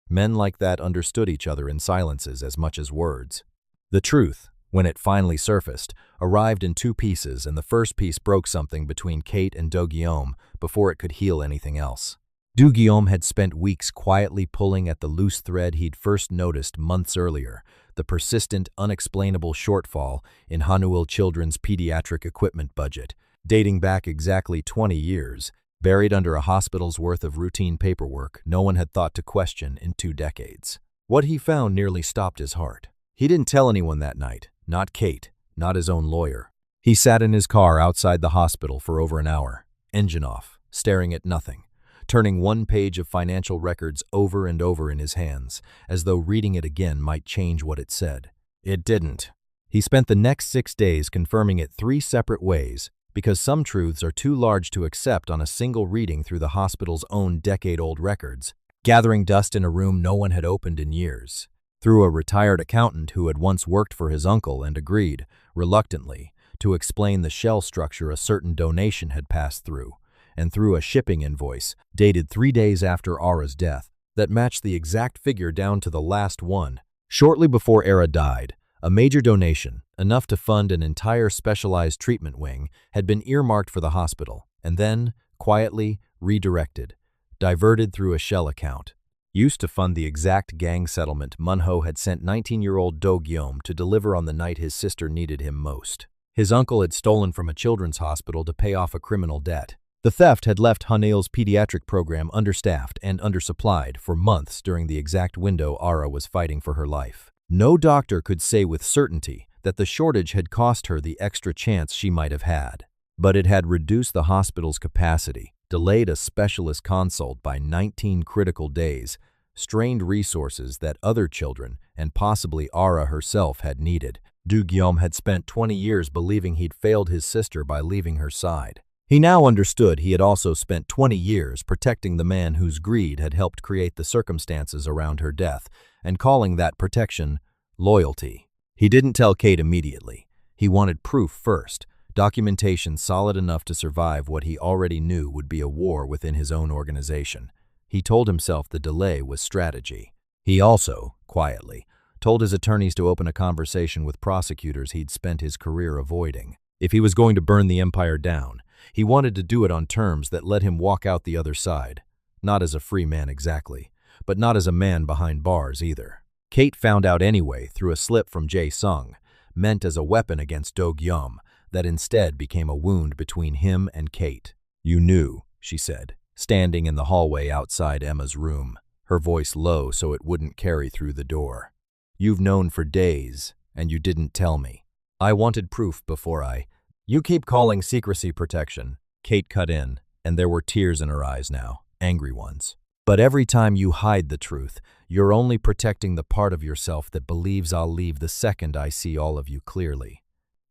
Men like that understood each other in silences as much as words. The truth, when it finally surfaced, arrived in 2 pieces, and the first piece broke something between Kate and Do-gyum before it could heal anything else. Do-gyum had spent weeks quietly pulling at the loose thread he'd first noticed months earlier, the persistent, unexplainable shortfall in Hanuil Children's pediatric equipment budget, dating back exactly 20 years, buried under a hospital's worth of routine paperwork no one had thought to question in 2 decades. What he found nearly stopped his heart. He didn't tell anyone that night, not Kate, not his own lawyer. He sat in his car outside the hospital for over an hour, engine off, staring at nothing, turning 1 page of financial records over and over in his hands, as though reading it again might change what it said. It didn't. He spent the next 6 days confirming it 3 separate ways, because some truths are too large to accept on a single reading through the hospital's own decade-old records, gathering dust in a room no one had opened in years, through a retired accountant who had once worked for his uncle and agreed, reluctantly, to explain the shell structure a certain donation had passed through, and through a shipping invoice, dated 3 days after Ara's death, that matched the exact figure down to the last one. Shortly before Ara died, a major donation, enough to fund an entire specialized treatment wing, had been earmarked for the hospital, and then, quietly, redirected, diverted through a shell account, used to fund the exact gang settlement Munho had sent 19-year-old Do-gyum to deliver on the night his sister needed him most. His uncle had stolen from a children's hospital to pay off a criminal debt. The theft had left Haneil's pediatric program understaffed and undersupplied for months during the exact window Ara was fighting for her life. No doctor could say with certainty that the shortage had cost her the extra chance she might have had, but it had reduced the hospital's capacity, delayed a specialist consult by 19 critical days, strained resources that other children, and possibly Ara herself, had needed. Do-gyum had spent 20 years believing he'd failed his sister by leaving her side. He now understood he had also spent 20 years protecting the man whose greed had helped create the circumstances around her death, and calling that protection loyalty. He didn't tell Kate immediately. He wanted proof first, documentation solid enough to survive what he already knew would be a war within his own organization. He told himself the delay was strategy. He also, quietly, told his attorneys to open a conversation with prosecutors he'd spent his career avoiding. If he was going to burn the empire down, he wanted to do it on terms that let him walk out the other side. Not as a free man exactly, but not as a man behind bars either. Kate found out anyway through a slip from Jae-sung, meant as a weapon against Do-gyum, that instead became a wound between him and Kate. "You knew," she said, standing in the hallway outside Emma's room, her voice low so it wouldn't carry through the door. "You've known for days, and you didn't tell me. I wanted proof before I—" "You keep calling secrecy protection," Kate cut in, and there were tears in her eyes now, angry ones. "But every time you hide the truth, you're only protecting the part of yourself that believes I'll leave the second I see all of you clearly."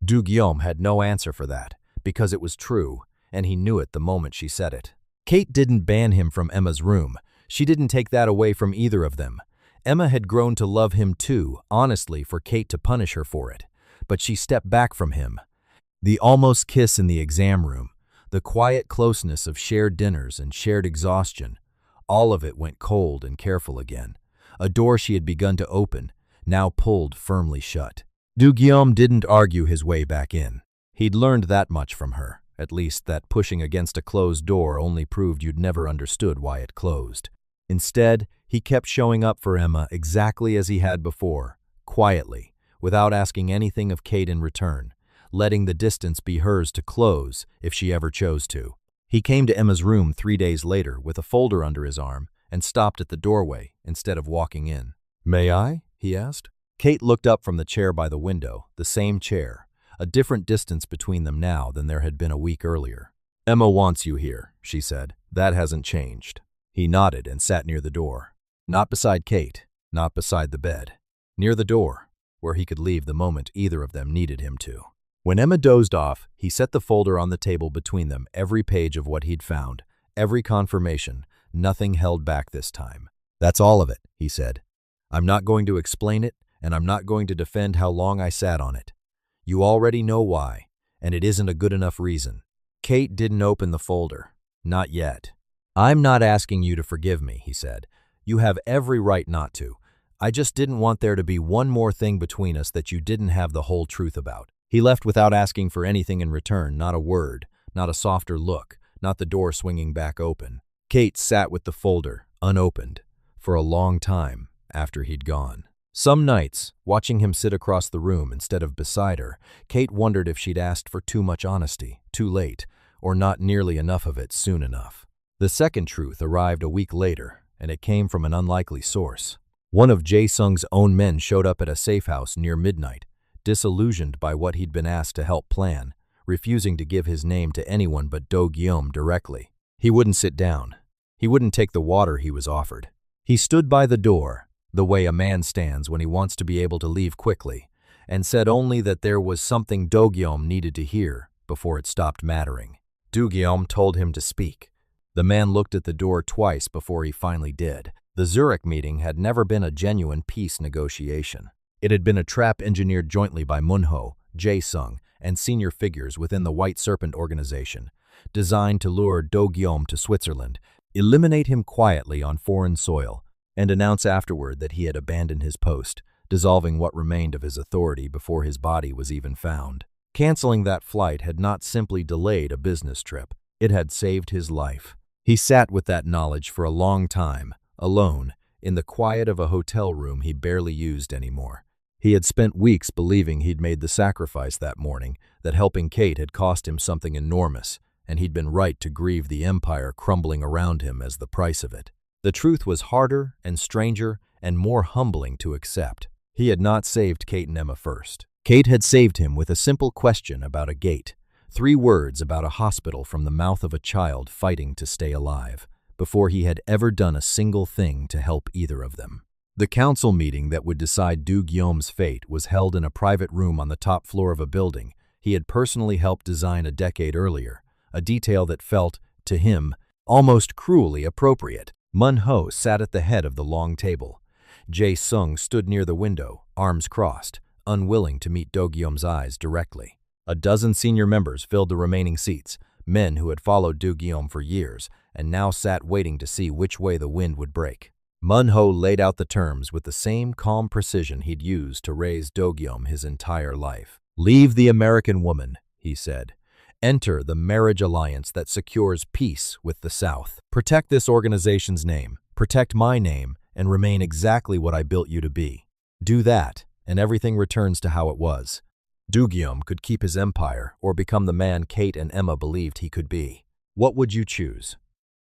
Do-gyum had no answer for that, because it was true, and he knew it the moment she said it. Kate didn't ban him from Emma's room. She didn't take that away from either of them. Emma had grown to love him too, honestly, for Kate to punish her for it. But she stepped back from him. The almost kiss in the exam room, the quiet closeness of shared dinners and shared exhaustion, all of it went cold and careful again. A door she had begun to open, now pulled firmly shut. Do-gyum didn't argue his way back in. He'd learned that much from her, at least that pushing against a closed door only proved you'd never understood why it closed. Instead, he kept showing up for Emma exactly as he had before, quietly, without asking anything of Kate in return, letting the distance be hers to close if she ever chose to. He came to Emma's room 3 days later with a folder under his arm and stopped at the doorway instead of walking in. "May I?" he asked. Kate looked up from the chair by the window, the same chair, a different distance between them now than there had been a week earlier. "Emma wants you here," she said. "That hasn't changed." He nodded and sat near the door. Not beside Kate, not beside the bed. Near the door, where he could leave the moment either of them needed him to. When Emma dozed off, he set the folder on the table between them, every page of what he'd found, every confirmation, nothing held back this time. "That's all of it," he said. "I'm not going to explain it, and I'm not going to defend how long I sat on it. You already know why, and it isn't a good enough reason." Kate didn't open the folder. Not yet. "I'm not asking you to forgive me," he said. "You have every right not to. I just didn't want there to be one more thing between us that you didn't have the whole truth about." He left without asking for anything in return, not a word, not a softer look, not the door swinging back open. Kate sat with the folder, unopened, for a long time after he'd gone. Some nights, watching him sit across the room instead of beside her, Kate wondered if she'd asked for too much honesty, too late, or not nearly enough of it soon enough. The second truth arrived a week later, and it came from an unlikely source. One of Jae-sung's own men showed up at a safe house near midnight, disillusioned by what he'd been asked to help plan, refusing to give his name to anyone but Do-gyeom directly. He wouldn't sit down. He wouldn't take the water he was offered. He stood by the door, the way a man stands when he wants to be able to leave quickly, and said only that there was something Do-gyeom needed to hear before it stopped mattering. Do-gyeom told him to speak. The man looked at the door twice before he finally did. The Zurich meeting had never been a genuine peace negotiation. It had been a trap engineered jointly by Munho, Jae-sung, and senior figures within the White Serpent organization, designed to lure Do-gyeom to Switzerland, eliminate him quietly on foreign soil, and announce afterward that he had abandoned his post, dissolving what remained of his authority before his body was even found. Canceling that flight had not simply delayed a business trip, it had saved his life. He sat with that knowledge for a long time, alone, in the quiet of a hotel room he barely used anymore. He had spent weeks believing he'd made the sacrifice that morning, that helping Kate had cost him something enormous, and he'd been right to grieve the empire crumbling around him as the price of it. The truth was harder and stranger and more humbling to accept. He had not saved Kate and Emma first. Kate had saved him with a simple question about a gate, 3 words about a hospital from the mouth of a child fighting to stay alive, before he had ever done a single thing to help either of them. The council meeting that would decide Do-gyeom's fate was held in a private room on the top floor of a building he had personally helped design a decade earlier, a detail that felt, to him, almost cruelly appropriate. Munho sat at the head of the long table. Jae-sung stood near the window, arms crossed, unwilling to meet Do-gyeom's eyes directly. A dozen senior members filled the remaining seats, men who had followed Do-gyeom for years and now sat waiting to see which way the wind would break. Munho laid out the terms with the same calm precision he'd used to raise Do-gyeom his entire life. "Leave the American woman," he said. "Enter the marriage alliance that secures peace with the South. Protect this organization's name, protect my name, and remain exactly what I built you to be. Do that, and everything returns to how it was." Do-gyeom could keep his empire or become the man Kate and Emma believed he could be. What would you choose?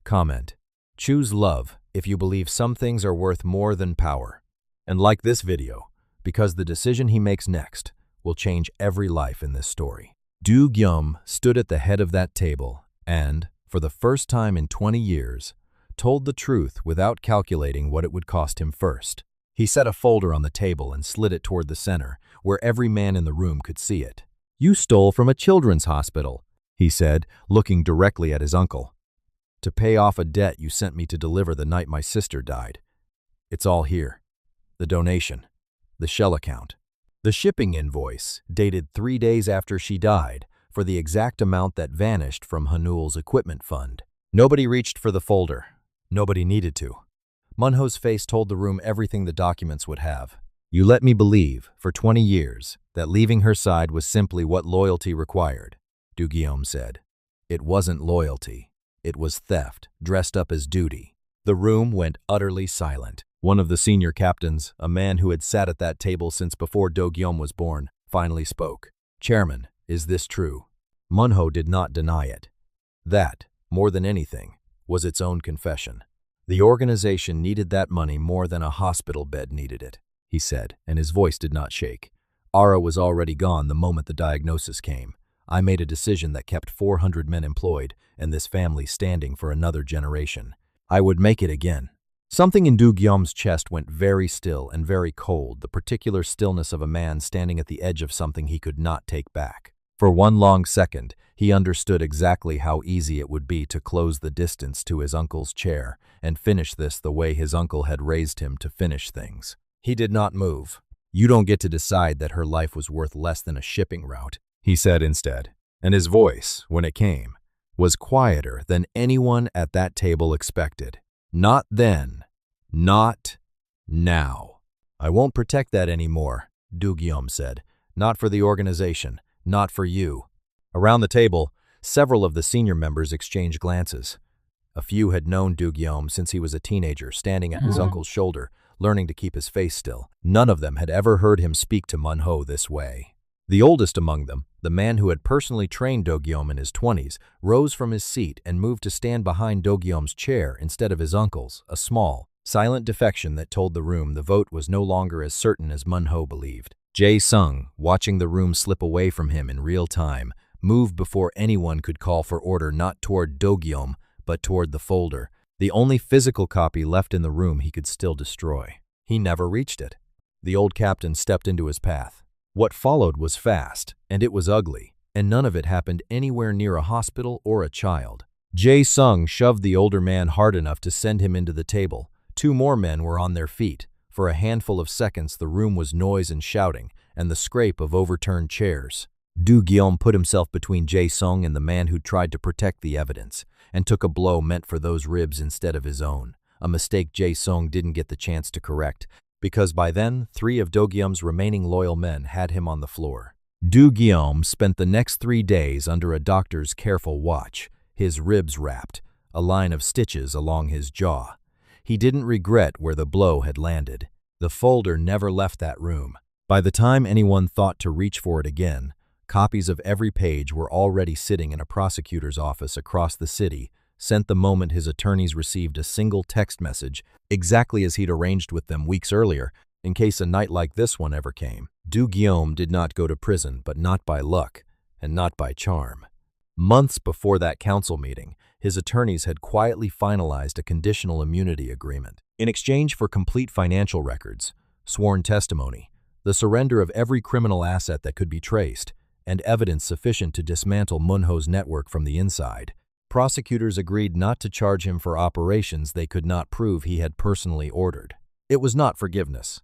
Comment. Choose love if you believe some things are worth more than power. And like this video, because the decision he makes next will change every life in this story. Do-gyeom stood at the head of that table and, for the first time in 20 years, told the truth without calculating what it would cost him first. He set a folder on the table and slid it toward the center, where every man in the room could see it. "You stole from a children's hospital," he said, looking directly at his uncle, "to pay off a debt you sent me to deliver the night my sister died. It's all here. The donation, the shell account, the shipping invoice, dated 3 days after she died, for the exact amount that vanished from Hanul's equipment fund." Nobody reached for the folder. Nobody needed to. Munho's face told the room everything the documents would have. "You let me believe, for 20 years, that leaving her side was simply what loyalty required," Do-gyeom said. "It wasn't loyalty. It was theft, dressed up as duty." The room went utterly silent. One of the senior captains, a man who had sat at that table since before Do-gyeom was born, finally spoke. "Chairman, Is this true? Munho did not deny it. That, more than anything, was its own confession. The organization needed that money more than a hospital bed needed it, he said, and his voice did not shake. Ara was already gone the moment the diagnosis came. I made a decision that kept 400 men employed and this family standing for another generation. I would make it again. Something in Du Guillaume's chest went very still and very cold, the particular stillness of a man standing at the edge of something he could not take back. For one long second, he understood exactly how easy it would be to close the distance to his uncle's chair and finish this the way his uncle had raised him to finish things. He did not move. You don't get to decide that her life was worth less than a shipping route, he said instead, and his voice, when it came, was quieter than anyone at that table expected. Not then. Not now. I won't protect that anymore, Du Guillaume said. Not for the organization. Not for you. Around the table, several of the senior members exchanged glances. A few had known Du Guillaume since he was a teenager, standing at his uncle's shoulder, learning to keep his face still. None of them had ever heard him speak to Munho this way. The oldest among them, the man who had personally trained Du Guillaume in his 20s, rose from his seat and moved to stand behind Du Guillaume's chair instead of his uncle's, a small, silent defection that told the room the vote was no longer as certain as Munho believed. Jae-sung, watching the room slip away from him in real time, moved before anyone could call for order, not toward Du Guillaume, but toward the folder, the only physical copy left in the room he could still destroy. He never reached it. The old captain stepped into his path. What followed was fast, and it was ugly, and none of it happened anywhere near a hospital or a child. Jae-sung shoved the older man hard enough to send him into the table. Two more men were on their feet. For a handful of seconds, the room was noise and shouting, and the scrape of overturned chairs. Du Guillaume put himself between Jae-sung and the man who tried to protect the evidence, and took a blow meant for those ribs instead of his own, a mistake Jae-sung didn't get the chance to correct, because by then, 3 of Du Guillaume's remaining loyal men had him on the floor. Du Guillaume spent the next 3 days under a doctor's careful watch, his ribs wrapped, a line of stitches along his jaw. He didn't regret where the blow had landed. The folder never left that room. By the time anyone thought to reach for it again, copies of every page were already sitting in a prosecutor's office across the city, sent the moment his attorneys received a single text message, exactly as he'd arranged with them weeks earlier, in case a night like this one ever came. Du Guillaume did not go to prison, but not by luck, and not by charm. Months before that council meeting, his attorneys had quietly finalized a conditional immunity agreement. In exchange for complete financial records, sworn testimony, the surrender of every criminal asset that could be traced, and evidence sufficient to dismantle Munho's network from the inside, prosecutors agreed not to charge him for operations they could not prove he had personally ordered. It was not forgiveness.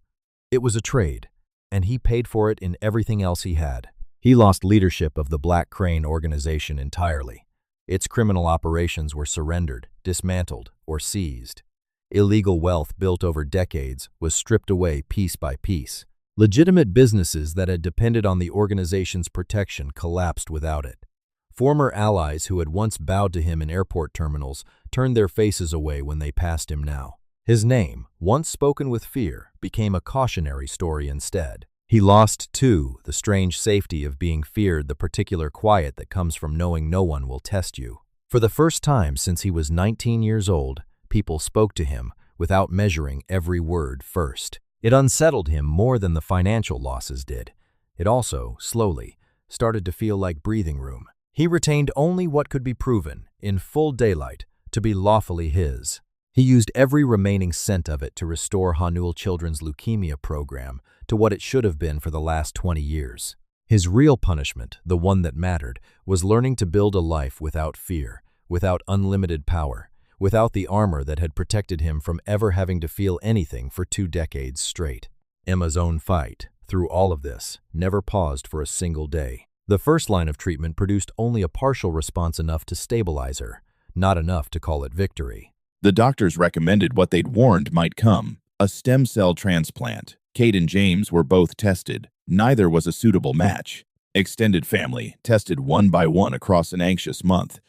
It was a trade, and he paid for it in everything else he had. He lost leadership of the Black Crane organization entirely. Its criminal operations were surrendered, dismantled, or seized. Illegal wealth built over decades was stripped away piece by piece. Legitimate businesses that had depended on the organization's protection collapsed without it. Former allies who had once bowed to him in airport terminals turned their faces away when they passed him now. His name, once spoken with fear, became a cautionary story instead. He lost, too, the strange safety of being feared, the particular quiet that comes from knowing no one will test you. For the first time since he was 19 years old, people spoke to him without measuring every word first. It unsettled him more than the financial losses did. It also, slowly, started to feel like breathing room. He retained only what could be proven, in full daylight, to be lawfully his. He used every remaining cent of it to restore Hanul Children's leukemia program to what it should have been for the last 20 years. His real punishment, the one that mattered, was learning to build a life without fear, without unlimited power, without the armor that had protected him from ever having to feel anything for 2 decades straight. Emma's own fight, through all of this, never paused for a single day. The first line of treatment produced only a partial response enough to stabilize her, not enough to call it victory. The doctors recommended what they'd warned might come, a stem cell transplant. Kate and James were both tested. Neither was a suitable match. Extended family, tested one by one across an anxious month,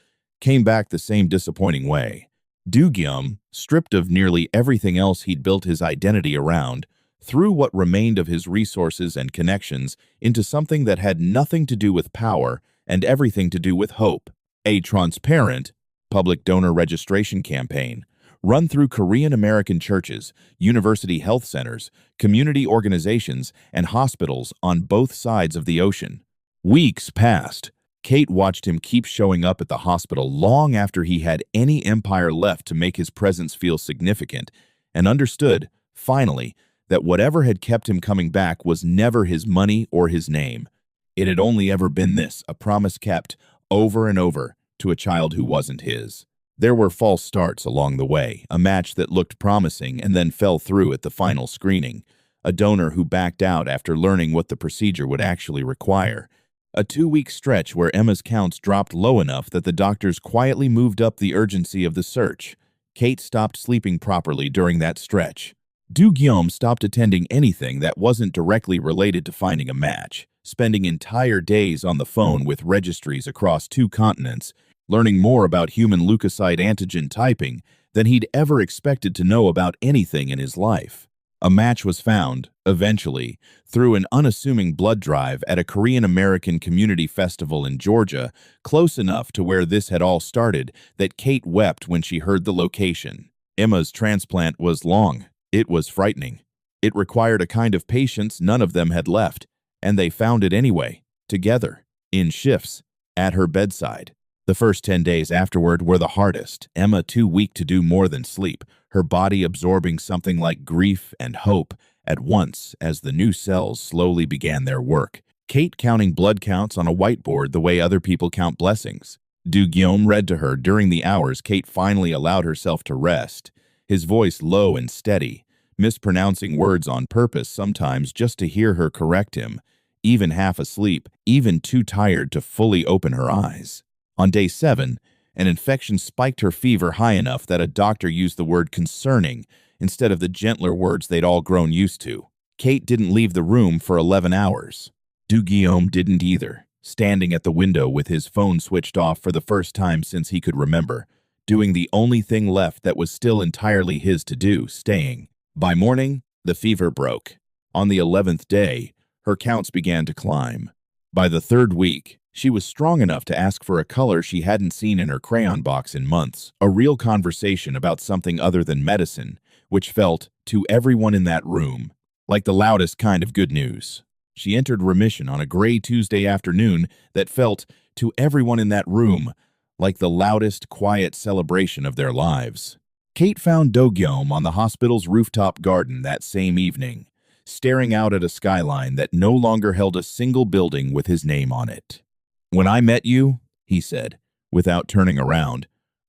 came back the same disappointing way. Du Guillaume, stripped of nearly everything else he'd built his identity around, threw what remained of his resources and connections into something that had nothing to do with power and everything to do with hope. A transparent, public donor registration campaign run through Korean American churches, university health centers, community organizations, and hospitals on both sides of the ocean. Weeks passed. Kate watched him keep showing up at the hospital long after he had any empire left to make his presence feel significant, and understood, finally, that whatever had kept him coming back was never his money or his name. It had only ever been this, a promise kept, over and over, to a child who wasn't his. There were false starts along the way, a match that looked promising and then fell through at the final screening, a donor who backed out after learning what the procedure would actually require, a 2-week stretch where Emma's counts dropped low enough that the doctors quietly moved up the urgency of the search. Kate stopped sleeping properly during that stretch. Do-Guillaume stopped attending anything that wasn't directly related to finding a match, spending entire days on the phone with registries across 2 continents, learning more about human leukocyte antigen typing than he'd ever expected to know about anything in his life. A match was found, eventually, through an unassuming blood drive at a Korean American community festival in Georgia, close enough to where this had all started that Kate wept when she heard the location. Emma's transplant was long. It was frightening. It required a kind of patience none of them had left, and they found it anyway, together, in shifts, at her bedside. The first 10 days afterward were the hardest, Emma too weak to do more than sleep, her body absorbing something like grief and hope at once as the new cells slowly began their work. Kate counting blood counts on a whiteboard the way other people count blessings. Do-Guillaume read to her during the hours Kate finally allowed herself to rest, his voice low and steady, mispronouncing words on purpose sometimes just to hear her correct him, even half asleep, even too tired to fully open her eyes. On day 7, an infection spiked her fever high enough that a doctor used the word concerning instead of the gentler words they'd all grown used to. Kate didn't leave the room for 11 hours. Do-Guillaume didn't either, standing at the window with his phone switched off for the first time since he could remember, doing the only thing left that was still entirely his to do, staying. By morning, the fever broke. On the 11th day, her counts began to climb. By the 3rd week, she was strong enough to ask for a color she hadn't seen in her crayon box in months, a real conversation about something other than medicine, which felt, to everyone in that room, like the loudest kind of good news. She entered remission on a gray Tuesday afternoon that felt, to everyone in that room, like the loudest, quiet celebration of their lives. Kate found Do-Guillaume on the hospital's rooftop garden that same evening, staring out at a skyline that no longer held a single building with his name on it. "When I met you," he said, without turning around,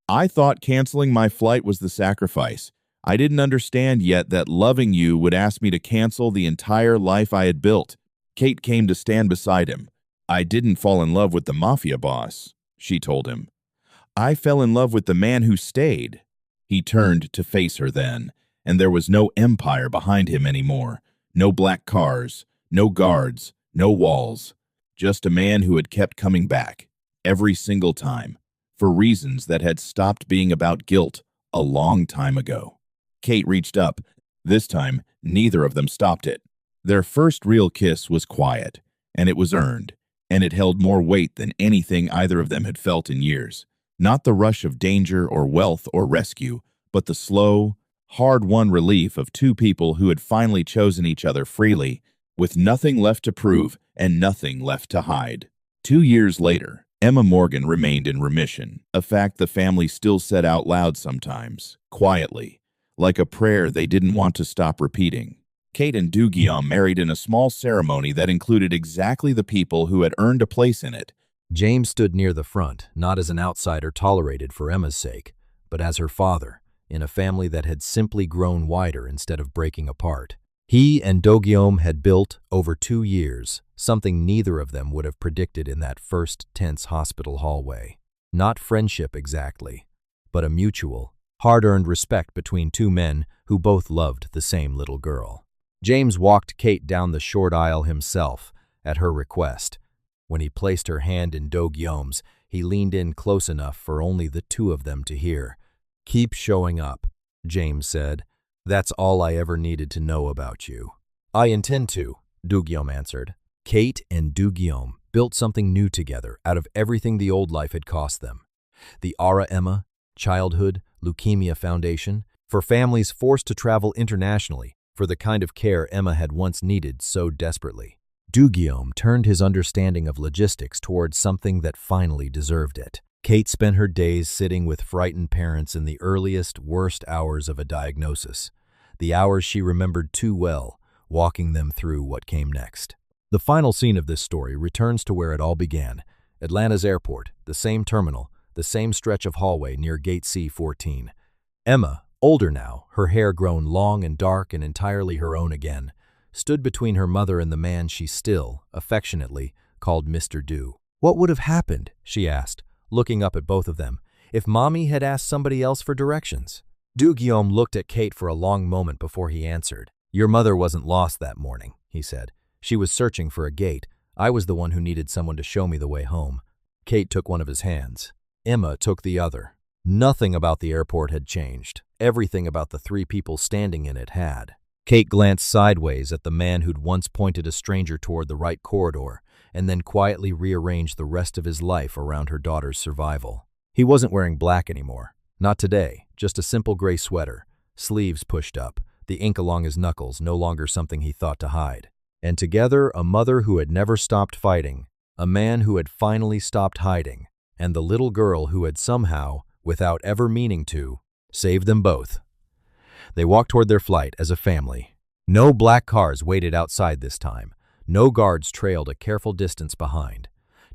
"I thought canceling my flight was the sacrifice. I didn't understand yet that loving you would ask me to cancel the entire life I had built." Kate came to stand beside him. "I didn't fall in love with the Mafia boss," she told him. "I fell in love with the man who stayed." He turned to face her then, and there was no empire behind him anymore. No black cars, no guards, no walls. Just a man who had kept coming back, every single time, for reasons that had stopped being about guilt a long time ago. Kate reached up. This time, neither of them stopped it. Their first real kiss was quiet, and it was earned, and it held more weight than anything either of them had felt in years. Not the rush of danger or wealth or rescue, but the slow, hard-won relief of 2 people who had finally chosen each other freely, with nothing left to prove and nothing left to hide. 2 years later, Emma Morgan remained in remission, a fact the family still said out loud sometimes, quietly, like a prayer they didn't want to stop repeating. Kate and Do-Guillaume married in a small ceremony that included exactly the people who had earned a place in it. James stood near the front, not as an outsider tolerated for Emma's sake, but as her father, in a family that had simply grown wider instead of breaking apart. He and Do-Guillaume had built, over 2 years, something neither of them would have predicted in that first tense hospital hallway. Not friendship exactly, but a mutual, hard-earned respect between 2 men who both loved the same little girl. James walked Kate down the short aisle himself, at her request. When he placed her hand in Do-Guillaume's, he leaned in close enough for only the 2 of them to hear. "Keep showing up," James said. "That's all I ever needed to know about you." I intend to, Du-gyeom answered. Kate and Du-gyeom built something new together out of everything the old life had cost them. The Ara Emma Childhood Leukemia Foundation, for families forced to travel internationally for the kind of care Emma had once needed so desperately. Du-gyeom turned his understanding of logistics towards something that finally deserved it. Kate spent her days sitting with frightened parents in the earliest, worst hours of a diagnosis, the hours she remembered too well, walking them through what came next. The final scene of this story returns to where it all began, Atlanta's airport, the same terminal, the same stretch of hallway near Gate C-14. Emma, older now, her hair grown long and dark and entirely her own again, stood between her mother and the man she still, affectionately, called Mr. Du. What would have happened, she asked, looking up at both of them, if Mommy had asked somebody else for directions? Du-gyeom looked at Kate for a long moment before he answered. Your mother wasn't lost that morning, he said. She was searching for a gate. I was the one who needed someone to show me the way home. Kate took one of his hands. Emma took the other. Nothing about the airport had changed. Everything about the three people standing in it had. Kate glanced sideways at the man who'd once pointed a stranger toward the right corridor and then quietly rearranged the rest of his life around her daughter's survival. He wasn't wearing black anymore. Not today, just a simple gray sweater, sleeves pushed up, the ink along his knuckles no longer something he thought to hide. And together, a mother who had never stopped fighting, a man who had finally stopped hiding, and the little girl who had somehow, without ever meaning to, saved them both. They walked toward their flight as a family. No black cars waited outside this time. No guards trailed a careful distance behind.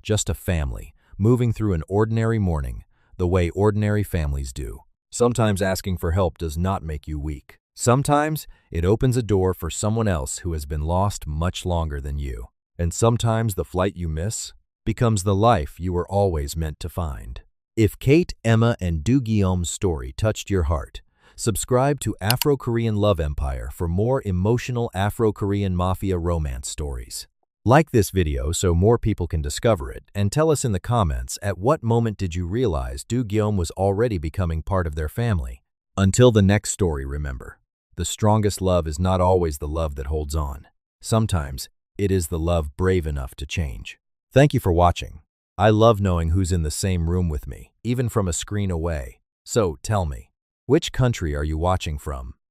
Just a family, moving through an ordinary morning, the way ordinary families do. Sometimes asking for help does not make you weak. Sometimes it opens a door for someone else who has been lost much longer than you. And sometimes the flight you miss becomes the life you were always meant to find. If Kate, Emma, and Du-gyeom's story touched your heart, subscribe to Afro-Korean Love Empire for more emotional Afro-Korean Mafia romance stories. Like this video so more people can discover it, and tell us in the comments at what moment did you realize Du-gyeom was already becoming part of their family. Until the next story, remember, the strongest love is not always the love that holds on. Sometimes it is the love brave enough to change. Thank you for watching. I love knowing who's in the same room with me, even from a screen away. So tell me, which country are you watching from?